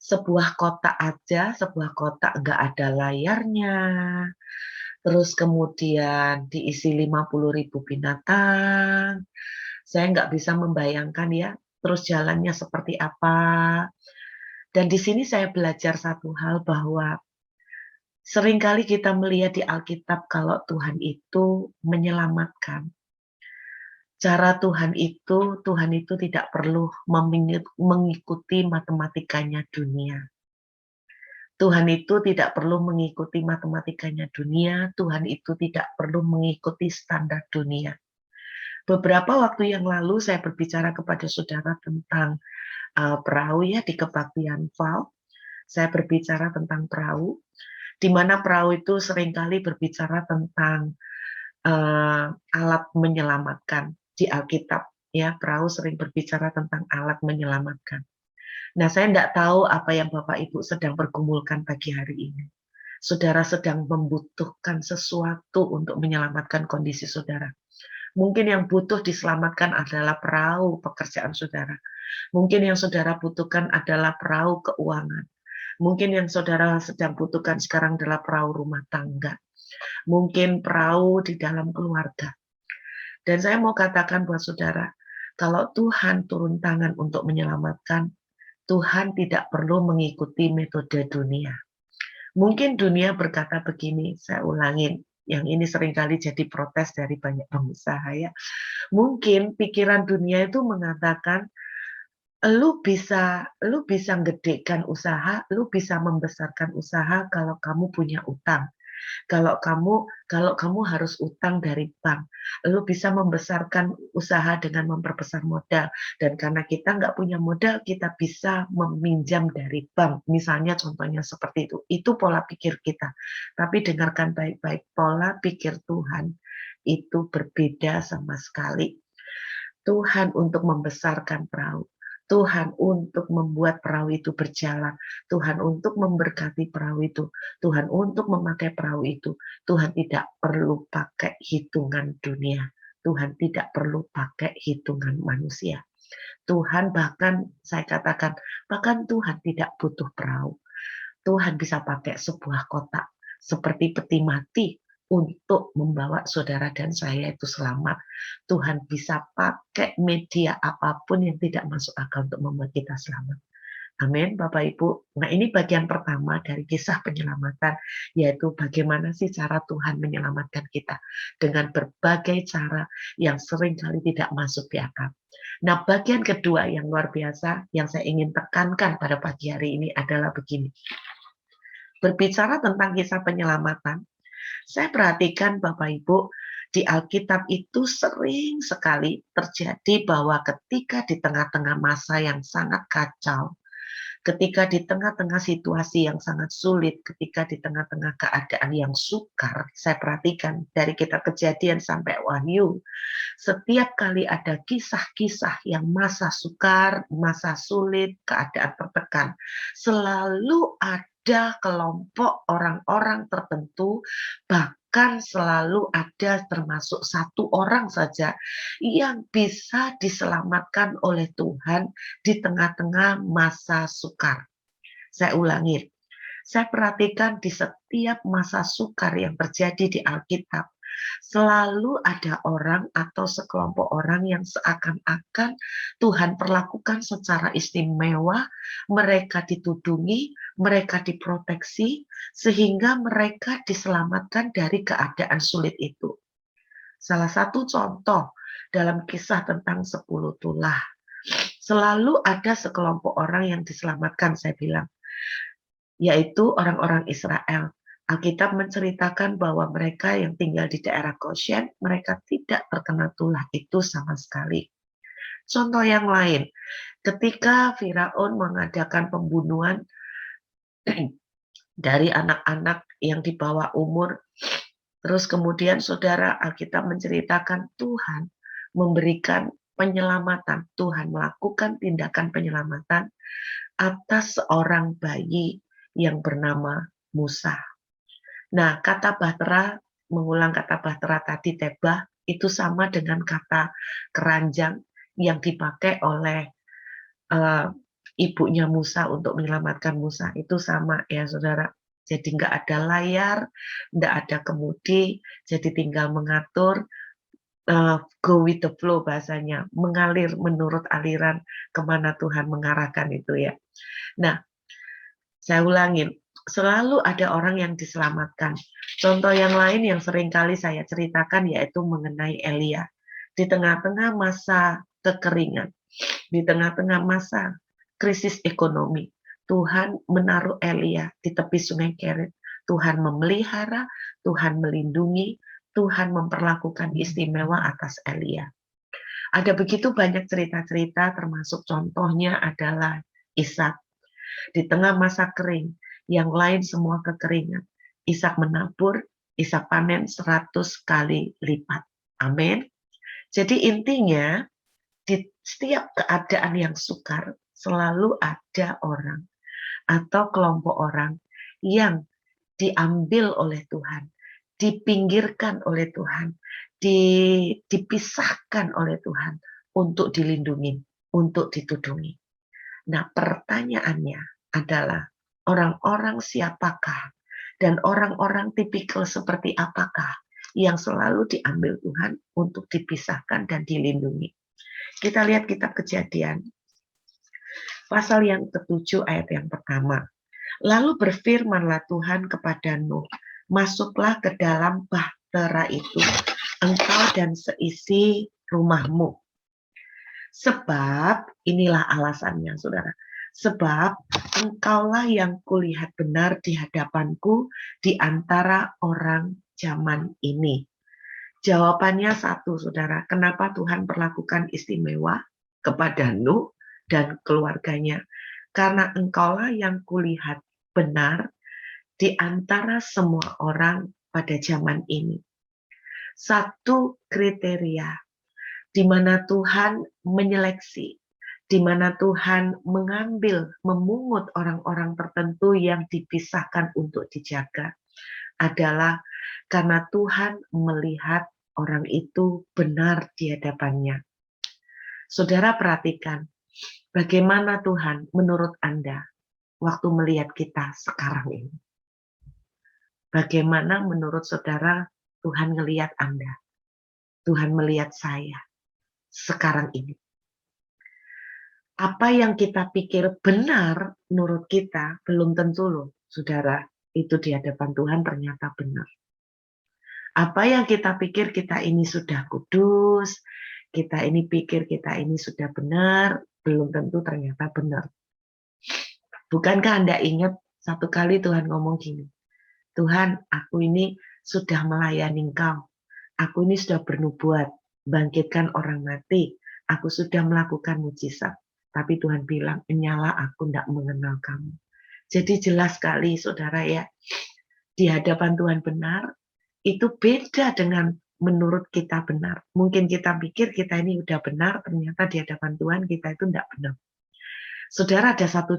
sebuah kotak aja, sebuah kotak nggak ada layarnya, terus kemudian diisi 50.000 binatang. Saya nggak bisa membayangkan ya, terus jalannya seperti apa. Dan di sini saya belajar satu hal bahwa seringkali kita melihat di Alkitab kalau Tuhan itu menyelamatkan. Cara Tuhan itu tidak perlu mengikuti matematikanya dunia. Tuhan itu tidak perlu mengikuti matematikanya dunia, Tuhan itu tidak perlu mengikuti standar dunia. Beberapa waktu yang lalu saya berbicara kepada saudara tentang perahu ya di kebaktian Val. Saya berbicara tentang perahu, di mana perahu itu seringkali berbicara tentang alat menyelamatkan di Alkitab. Ya, perahu sering berbicara tentang alat menyelamatkan. Nah, saya tidak tahu apa yang Bapak Ibu sedang pergumulkan pagi hari ini. Saudara sedang membutuhkan sesuatu untuk menyelamatkan kondisi saudara. Mungkin yang butuh diselamatkan adalah perahu pekerjaan saudara. Mungkin yang saudara butuhkan adalah perahu keuangan. Mungkin yang saudara sedang butuhkan sekarang adalah perahu rumah tangga. Mungkin perahu di dalam keluarga. Dan saya mau katakan buat saudara, kalau Tuhan turun tangan untuk menyelamatkan, Tuhan tidak perlu mengikuti metode dunia. Mungkin dunia berkata begini, saya ulangin, yang ini seringkali jadi protes dari banyak pengusaha ya. Mungkin pikiran dunia itu mengatakan, lu bisa gedekan usaha, lu bisa membesarkan usaha kalau kamu punya utang. Kalau kamu harus utang dari bank, lu bisa membesarkan usaha dengan memperbesar modal. Dan karena kita nggak punya modal, kita bisa meminjam dari bank. Misalnya contohnya seperti itu. Itu pola pikir kita. Tapi dengarkan baik-baik, pola pikir Tuhan itu berbeda sama sekali. Tuhan untuk membesarkan perahu. Tuhan untuk membuat perahu itu berjalan. Tuhan untuk memberkati perahu itu. Tuhan untuk memakai perahu itu. Tuhan tidak perlu pakai hitungan dunia. Tuhan tidak perlu pakai hitungan manusia. Tuhan bahkan, saya katakan, bahkan Tuhan tidak butuh perahu. Tuhan bisa pakai sebuah kotak seperti peti mati untuk membawa saudara dan saya itu selamat. Tuhan bisa pakai media apapun yang tidak masuk akal untuk membuat kita selamat. Amin, Bapak Ibu. Nah, ini bagian pertama dari kisah penyelamatan, yaitu bagaimana sih cara Tuhan menyelamatkan kita dengan berbagai cara yang seringkali tidak masuk di akal. Nah, bagian kedua yang luar biasa yang saya ingin tekankan pada pagi hari ini adalah begini. Berbicara tentang kisah penyelamatan, saya perhatikan Bapak Ibu, di Alkitab itu sering sekali terjadi bahwa ketika di tengah-tengah masa yang sangat kacau, ketika di tengah-tengah situasi yang sangat sulit, ketika di tengah-tengah keadaan yang sukar, saya perhatikan dari kitab Kejadian sampai Wahyu, setiap kali ada kisah-kisah yang masa sukar, masa sulit, keadaan tertekan, selalu ada kelompok orang-orang tertentu, bahkan selalu ada termasuk satu orang saja yang bisa diselamatkan oleh Tuhan di tengah-tengah masa sukar. Saya ulangi, saya perhatikan di setiap masa sukar yang terjadi di Alkitab, selalu ada orang atau sekelompok orang yang seakan-akan Tuhan perlakukan secara istimewa, mereka ditudungi, mereka diproteksi, sehingga mereka diselamatkan dari keadaan sulit itu. Salah satu contoh dalam kisah tentang 10 tulah, selalu ada sekelompok orang yang diselamatkan, saya bilang, yaitu orang-orang Israel. Alkitab menceritakan bahwa mereka yang tinggal di daerah Goshen, mereka tidak terkena tulah itu sama sekali. Contoh yang lain, ketika Firaun mengadakan pembunuhan dari anak-anak yang di bawah umur Terus kemudian saudara, Alkitab menceritakan Tuhan memberikan penyelamatan. Tuhan melakukan tindakan penyelamatan atas seorang bayi yang bernama Musa. Nah, kata bahtera, mengulang kata bahtera tadi, tebah, itu sama dengan kata keranjang yang dipakai oleh ibunya Musa untuk menyelamatkan Musa. Itu sama ya saudara. Jadi nggak ada layar, nggak ada kemudi, jadi tinggal mengatur, go with the flow bahasanya, mengalir menurut aliran kemana Tuhan mengarahkan itu ya. Nah, saya ulangin, selalu ada orang yang diselamatkan. Contoh yang lain yang sering kali saya ceritakan yaitu mengenai Elia. Di tengah-tengah masa kekeringan, di tengah-tengah masa krisis ekonomi, Tuhan menaruh Elia di tepi sungai Kerit. Tuhan memelihara, Tuhan melindungi, Tuhan memperlakukan istimewa atas Elia. Ada begitu banyak cerita-cerita, termasuk contohnya adalah Ishak. Di tengah masa kering, yang lain semua kekeringan, Ishak menabur, Ishak panen 100 kali lipat. Amin. Jadi intinya, di setiap keadaan yang sukar, selalu ada orang atau kelompok orang yang diambil oleh Tuhan, dipinggirkan oleh Tuhan, dipisahkan oleh Tuhan untuk dilindungi, untuk ditudungi. Nah, pertanyaannya adalah orang-orang siapakah dan orang-orang tipikal seperti apakah yang selalu diambil Tuhan untuk dipisahkan dan dilindungi. Kita lihat kitab Kejadian, pasal yang ke-7 ayat yang pertama. Lalu berfirmanlah Tuhan kepada Nuh, masuklah ke dalam bahtera itu, engkau dan seisi rumahmu. Sebab, inilah alasannya saudara, sebab engkaulah yang kulihat benar di hadapanku di antara orang zaman ini. Jawabannya satu saudara, kenapa Tuhan perlakukan istimewa kepada Nuh dan keluarganya? Karena engkaulah yang kulihat benar di antara semua orang pada zaman ini. Satu kriteria di mana Tuhan menyeleksi, di mana Tuhan mengambil, memungut orang-orang tertentu yang dipisahkan untuk dijaga, adalah karena Tuhan melihat orang itu benar di hadapannya. Saudara perhatikan, bagaimana Tuhan menurut Anda waktu melihat kita sekarang ini? Bagaimana menurut saudara Tuhan melihat Anda? Tuhan melihat saya sekarang ini. Apa yang kita pikir benar menurut kita belum tentu loh, saudara, itu di hadapan Tuhan ternyata benar. Apa yang kita pikir kita ini sudah kudus, kita ini pikir kita ini sudah benar, belum tentu ternyata benar. Bukankah Anda ingat satu kali Tuhan ngomong gini, Tuhan, aku ini sudah melayani Engkau, aku ini sudah bernubuat, bangkitkan orang mati, aku sudah melakukan mujizat. Tapi Tuhan bilang, nyala aku tidak mengenal kamu. Jadi jelas sekali saudara ya, di hadapan Tuhan benar, itu beda dengan menurut kita benar. Mungkin kita pikir kita ini udah benar, ternyata di hadapan Tuhan kita itu tidak benar. Saudara, ada satu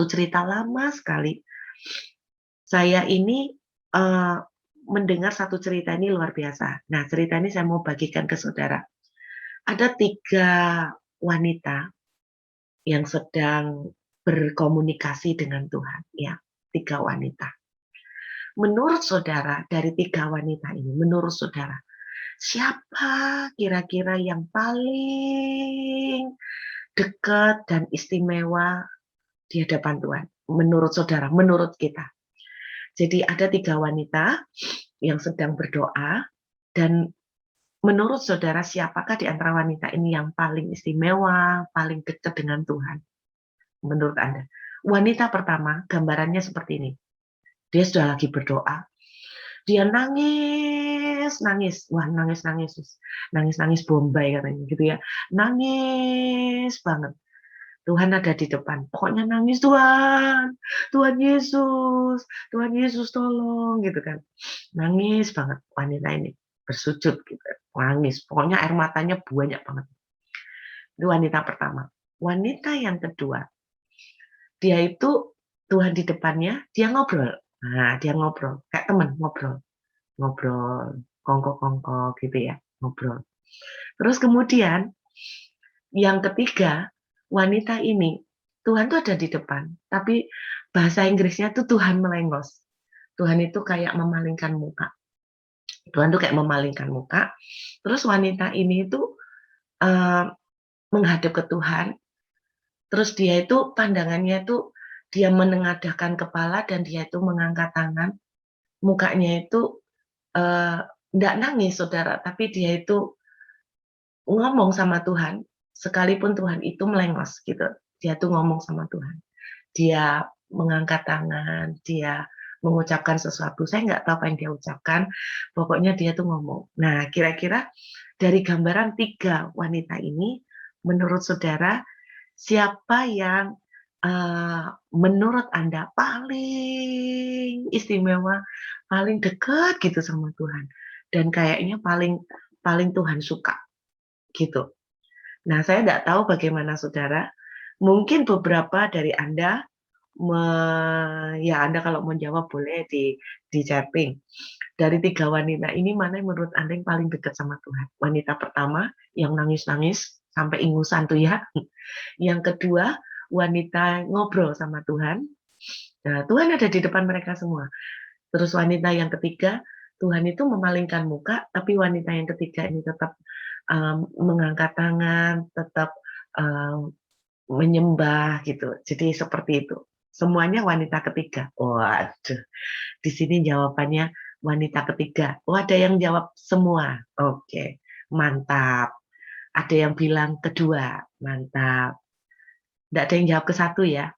cerita lama sekali. Saya ini mendengar satu cerita ini luar biasa. Nah, cerita ini saya mau bagikan ke saudara. Ada 3 wanita yang sedang berkomunikasi dengan Tuhan. Ya, 3 wanita. Menurut saudara, dari 3 wanita ini, menurut saudara, siapa kira-kira yang paling dekat dan istimewa di hadapan Tuhan? Menurut saudara, menurut kita. Jadi ada 3 wanita yang sedang berdoa, dan menurut saudara siapakah di antara wanita ini yang paling istimewa, paling dekat dengan Tuhan? Menurut Anda. Wanita pertama, gambarannya seperti ini. Dia sudah lagi berdoa. Dia nangis. Wah, nangis Bombay katanya gitu ya. Nangis banget. Tuhan ada di depan. Pokoknya nangis, Tuhan Yesus tolong gitu kan. Nangis banget wanita ini, bersujud gitu, nangis. Pokoknya air matanya banyak banget. Itu wanita pertama. Wanita yang kedua, dia itu Tuhan di depannya, dia ngobrol. Nah, dia ngobrol, kayak teman ngobrol, kongko-kongko gitu ya, ngobrol. Terus kemudian yang ketiga, wanita ini, Tuhan tuh ada di depan, tapi bahasa Inggrisnya tuh Tuhan melengos. Tuhan itu kayak memalingkan muka. Tuhan tuh kayak memalingkan muka. Terus wanita ini itu menghadap ke Tuhan. Terus dia itu pandangannya itu dia menengadahkan kepala dan dia itu mengangkat tangan. Mukanya itu enggak nangis, saudara, tapi dia itu ngomong sama Tuhan, sekalipun Tuhan itu melengos gitu. Dia tuh ngomong sama Tuhan. Dia mengangkat tangan, dia mengucapkan sesuatu. Saya nggak tahu apa yang dia ucapkan, pokoknya dia tuh ngomong. Nah, kira-kira dari gambaran 3 wanita ini, menurut saudara, siapa yang menurut Anda paling istimewa, paling dekat gitu sama Tuhan, dan kayaknya paling Tuhan suka gitu. Nah, saya nggak tahu bagaimana saudara. Mungkin beberapa dari Anda, ya Anda kalau mau jawab boleh di chatting. Dari 3 wanita ini mana yang menurut Anda yang paling dekat sama Tuhan? Wanita pertama yang nangis-nangis sampai ingusan tuh ya. Yang kedua, wanita ngobrol sama Tuhan. Nah, Tuhan ada di depan mereka semua. Terus wanita yang ketiga, Tuhan itu memalingkan muka, tapi wanita yang ketiga ini tetap mengangkat tangan, tetap menyembah gitu. Jadi seperti itu. Semuanya wanita ketiga. Waduh, di sini jawabannya wanita ketiga. Oh, ada yang jawab semua. Oke, mantap. Ada yang bilang kedua, mantap. Tidak ada yang jawab ke satu ya.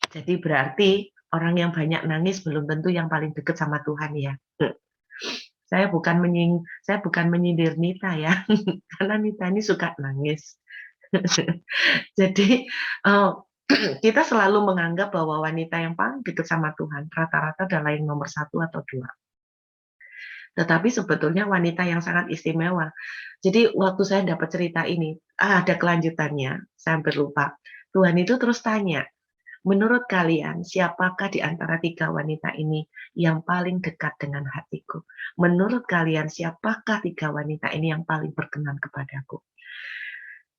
Jadi berarti orang yang banyak nangis belum tentu yang paling dekat sama Tuhan ya. Saya bukan menyindir Nita ya, karena Nita ini suka nangis. Jadi kita selalu menganggap bahwa wanita yang paling dekat sama Tuhan rata-rata adalah yang nomor 1 atau 2. Tetapi sebetulnya wanita yang sangat istimewa. Jadi waktu saya dapat cerita ini, ada kelanjutannya, saya hampir lupa. Tuhan itu terus tanya, menurut kalian siapakah di antara 3 wanita ini yang paling dekat dengan hatiku? Menurut kalian siapakah 3 wanita ini yang paling berkenan kepadaku?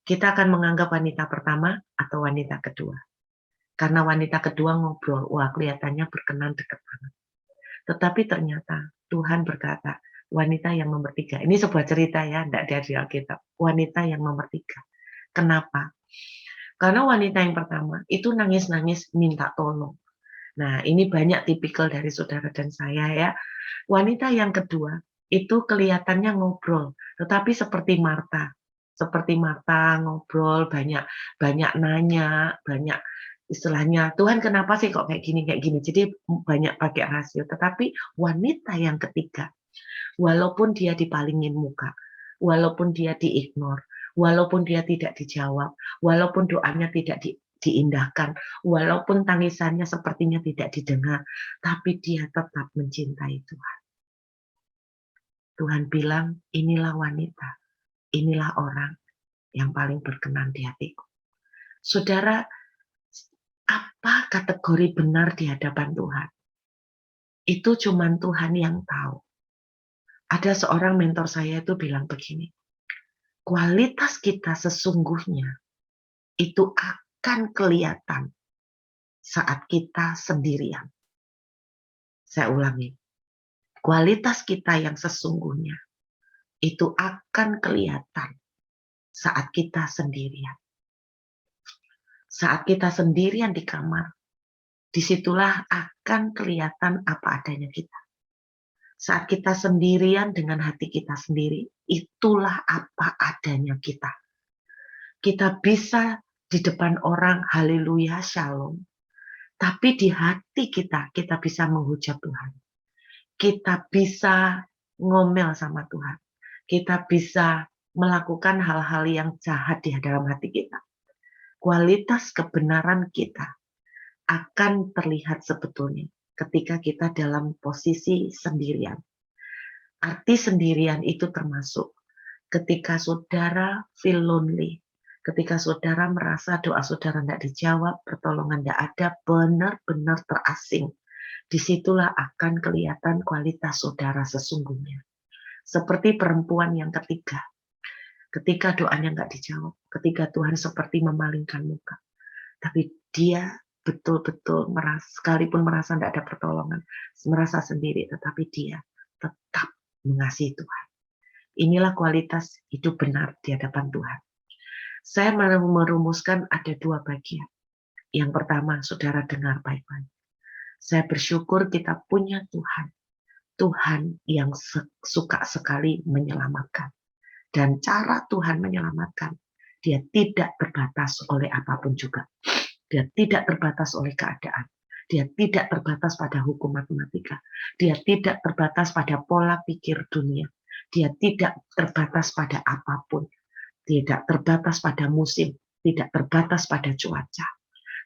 Kita akan menganggap wanita pertama atau wanita kedua. Karena wanita kedua ngobrol, wah kelihatannya berkenan dekat banget. Tetapi ternyata Tuhan berkata, wanita yang nomor 3. Ini sebuah cerita ya, tidak dari Alkitab. Wanita yang nomor 3. Kenapa? Karena wanita yang pertama itu nangis-nangis minta tolong. Nah, ini banyak tipikal dari saudara dan saya ya. Wanita yang kedua itu kelihatannya ngobrol, tetapi seperti Marta. Seperti Marta ngobrol, banyak nanya, banyak istilahnya, Tuhan kenapa sih kok kayak gini. Jadi banyak pakai rasio. Tetapi wanita yang ketiga, walaupun dia dipalingin muka, walaupun dia diignore, walaupun dia tidak dijawab, walaupun doanya tidak diindahkan, walaupun tangisannya sepertinya tidak didengar, tapi dia tetap mencintai Tuhan. Tuhan bilang, inilah wanita, inilah orang yang paling berkenan di hatiku. Saudara, apa kategori benar di hadapan Tuhan? Itu cuman Tuhan yang tahu. Ada seorang mentor saya itu bilang begini, kualitas kita sesungguhnya itu akan kelihatan saat kita sendirian. Saya ulangi, kualitas kita yang sesungguhnya itu akan kelihatan saat kita sendirian. Saat kita sendirian di kamar, disitulah akan kelihatan apa adanya kita. Saat kita sendirian dengan hati kita sendiri, itulah apa adanya kita. Kita bisa di depan orang, haleluya, shalom. Tapi di hati kita bisa menghujat Tuhan. Kita bisa ngomel sama Tuhan. Kita bisa melakukan hal-hal yang jahat di dalam hati kita. kualitas kebenaran kita akan terlihat sebetulnya ketika kita dalam posisi sendirian. Arti sendirian itu termasuk ketika saudara feel lonely, ketika saudara merasa doa saudara tidak dijawab, pertolongan tidak ada, benar-benar terasing. Disitulah akan kelihatan kualitas saudara sesungguhnya. Seperti perempuan yang ketiga, ketika doanya nggak dijawab, ketika Tuhan seperti memalingkan muka, tapi dia betul-betul merasa, sekalipun merasa tidak ada pertolongan, merasa sendiri, tetapi dia tetap mengasihi Tuhan. Inilah kualitas hidup benar di hadapan Tuhan. Saya merumuskan ada dua bagian. Yang pertama, saudara dengar baik-baik. Saya bersyukur kita punya Tuhan. Tuhan yang suka sekali menyelamatkan. Dan cara Tuhan menyelamatkan, dia tidak terbatas oleh apapun juga. Dia tidak terbatas oleh keadaan. Dia tidak terbatas pada hukum matematika. Dia tidak terbatas pada pola pikir dunia. Dia tidak terbatas pada apapun. Tidak terbatas pada musim. Tidak terbatas pada cuaca.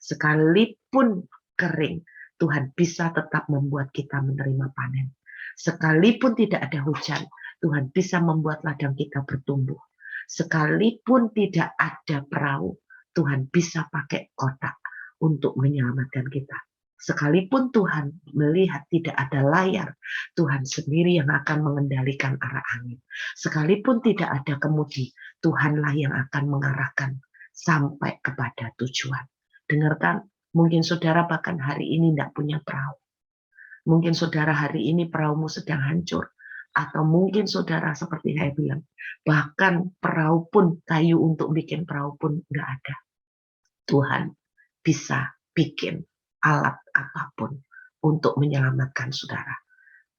Sekalipun kering, Tuhan bisa tetap membuat kita menerima panen. Sekalipun tidak ada hujan, Tuhan bisa membuat ladang kita bertumbuh. Sekalipun tidak ada perahu, Tuhan bisa pakai kotak untuk menyelamatkan kita. Sekalipun Tuhan melihat tidak ada layar, Tuhan sendiri yang akan mengendalikan arah angin. Sekalipun tidak ada kemudi, Tuhanlah yang akan mengarahkan sampai kepada tujuan. Dengarkan, mungkin saudara bahkan hari ini tidak punya perahu. Mungkin saudara hari ini perahumu sedang hancur. Atau mungkin saudara seperti saya bilang, bahkan perahu pun, kayu untuk bikin perahu pun nggak ada. Tuhan bisa bikin alat apapun untuk menyelamatkan saudara.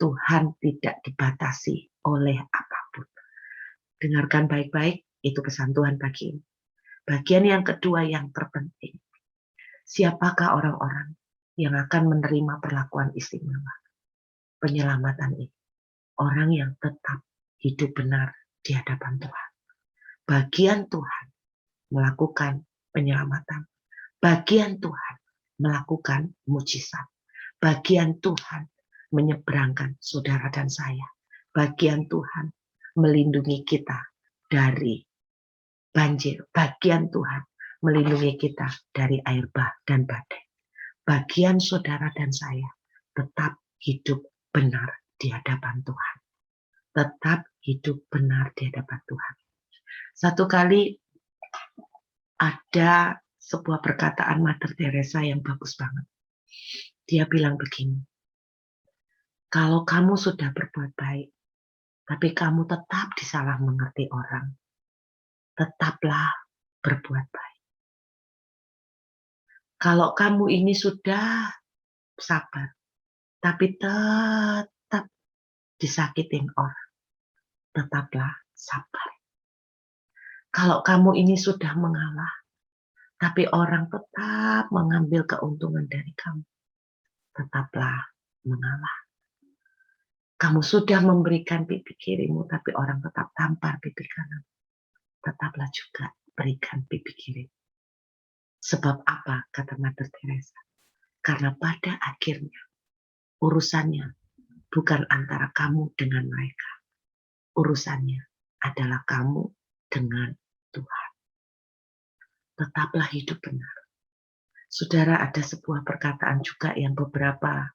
Tuhan tidak dibatasi oleh apapun. Dengarkan baik-baik, itu pesan Tuhan pagi ini. Bagian yang kedua yang terpenting. Siapakah orang-orang yang akan menerima perlakuan istimewa? Penyelamatan ini. Orang yang tetap hidup benar di hadapan Tuhan. Bagian Tuhan melakukan penyelamatan. Bagian Tuhan melakukan mujizat. Bagian Tuhan menyeberangkan saudara dan saya. Bagian Tuhan melindungi kita dari banjir. Bagian Tuhan melindungi kita dari air bah dan badai. Bagian saudara dan saya tetap hidup benar di hadapan Tuhan. Tetap hidup benar di hadapan Tuhan. Satu kali ada sebuah perkataan Mother Teresa yang bagus banget. Dia bilang begini, kalau kamu sudah berbuat baik, tapi kamu tetap disalah mengerti orang, tetaplah berbuat baik. Kalau kamu ini sudah sabar, tapi tetap disakitin orang, tetaplah sabar. Kalau kamu ini sudah mengalah, tapi orang tetap mengambil keuntungan dari kamu, tetaplah mengalah. Kamu sudah memberikan pipi kirimu, tapi orang tetap tampar pipi kanan, tetaplah juga berikan pipi kiri. Sebab apa, kata Mother Teresa? Karena pada akhirnya urusannya bukan antara kamu dengan mereka. Urusannya adalah kamu dengan Tuhan. Tetaplah hidup benar. Saudara, ada sebuah perkataan juga yang beberapa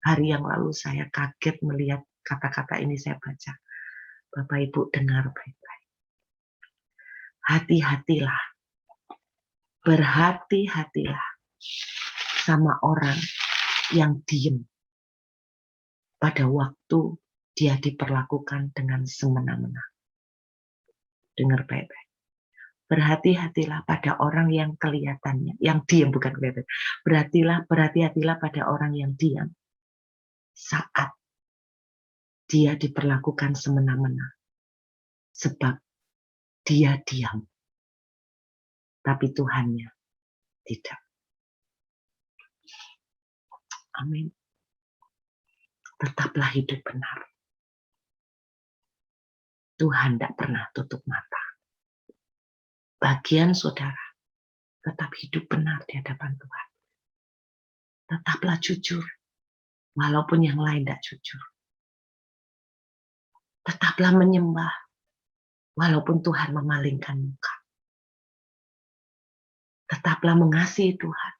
hari yang lalu saya kaget melihat kata-kata ini saya baca. Bapak Ibu dengar baik-baik. Hati-hatilah. Berhati-hatilah sama orang yang diem pada waktu dia diperlakukan dengan semena-mena. Dengar baik-baik. Berhati-hatilah pada orang yang kelihatannya, yang diam bukan kelihatan. Berhati-hatilah pada orang yang diam saat dia diperlakukan semena-mena. Sebab dia diam. Tapi Tuhannya tidak. Amin. Tetaplah hidup benar. Tuhan tidak pernah tutup mata. Bagian saudara tetap hidup benar di hadapan Tuhan. Tetaplah jujur, walaupun yang lain tidak jujur. Tetaplah menyembah, walaupun Tuhan memalingkan muka. Tetaplah mengasihi Tuhan,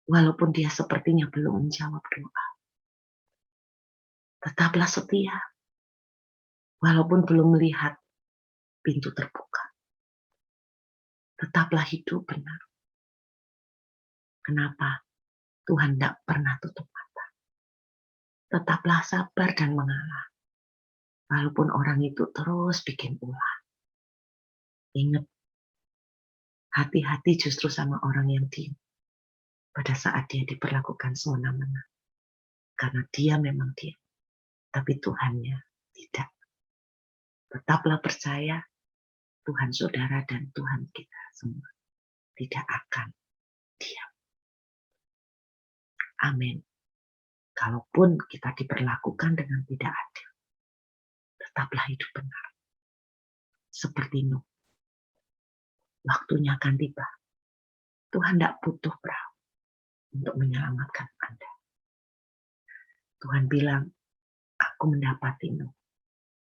walaupun dia sepertinya belum menjawab doa. Tetaplah setia, walaupun belum melihat pintu terbuka. Tetaplah hidup benar. Kenapa? Tuhan tidak pernah tutup mata. Tetaplah sabar dan mengalah, walaupun orang itu terus bikin ulah. Ingat, hati-hati justru sama orang yang diam pada saat dia diperlakukan semena-mena. Karena dia memang diam, tapi Tuhannya tidak. Tetaplah percaya Tuhan saudara dan Tuhan kita semua tidak akan diam. Amin. Kalaupun kita diperlakukan dengan tidak adil, tetaplah hidup benar. Seperti Nuh, waktunya akan tiba. Tuhan tidak butuh perahu untuk menyelamatkan Anda. Tuhan bilang, aku mendapati Nuh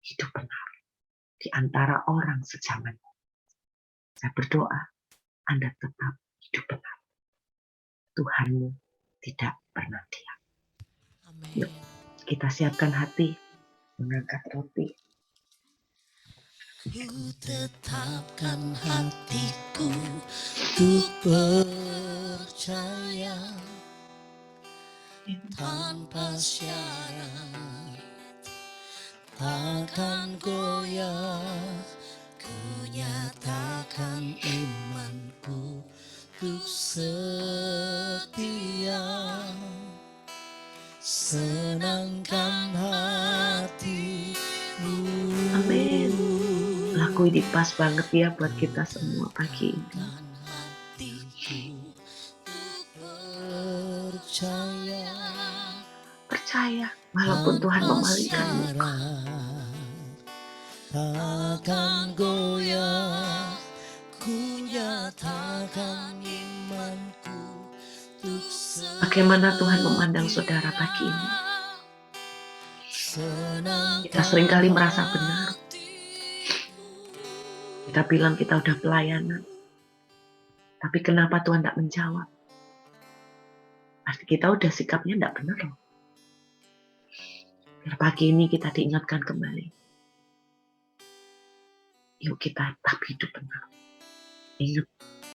hidup benar di antara orang sejaman. Saya berdoa, Anda tetap hidup benar. Tuhanmu tidak pernah diam. Yuk, kita siapkan hati, mengangkat roti. Ku tetapkan hatiku untuk percaya tanpa syarat, takkan goyah. Ku nyatakan imanku untuk setia, senangkan hatimu. Amin. Lagu ini pas banget ya buat kita semua pagi ini. Percaya walaupun Tuhan memalingkan muka. Takkan goyah, ku nyatakan imanku untuk Bagaimana Tuhan memandang saudara pagi ini? Kita seringkali merasa benar. Kita bilang kita udah pelayanan. Tapi kenapa Tuhan tidak menjawab? Pasti kita udah sikapnya tidak benar loh. Biar pagi ini kita diingatkan kembali. Yuk kita tetap hidup benar. Ingat,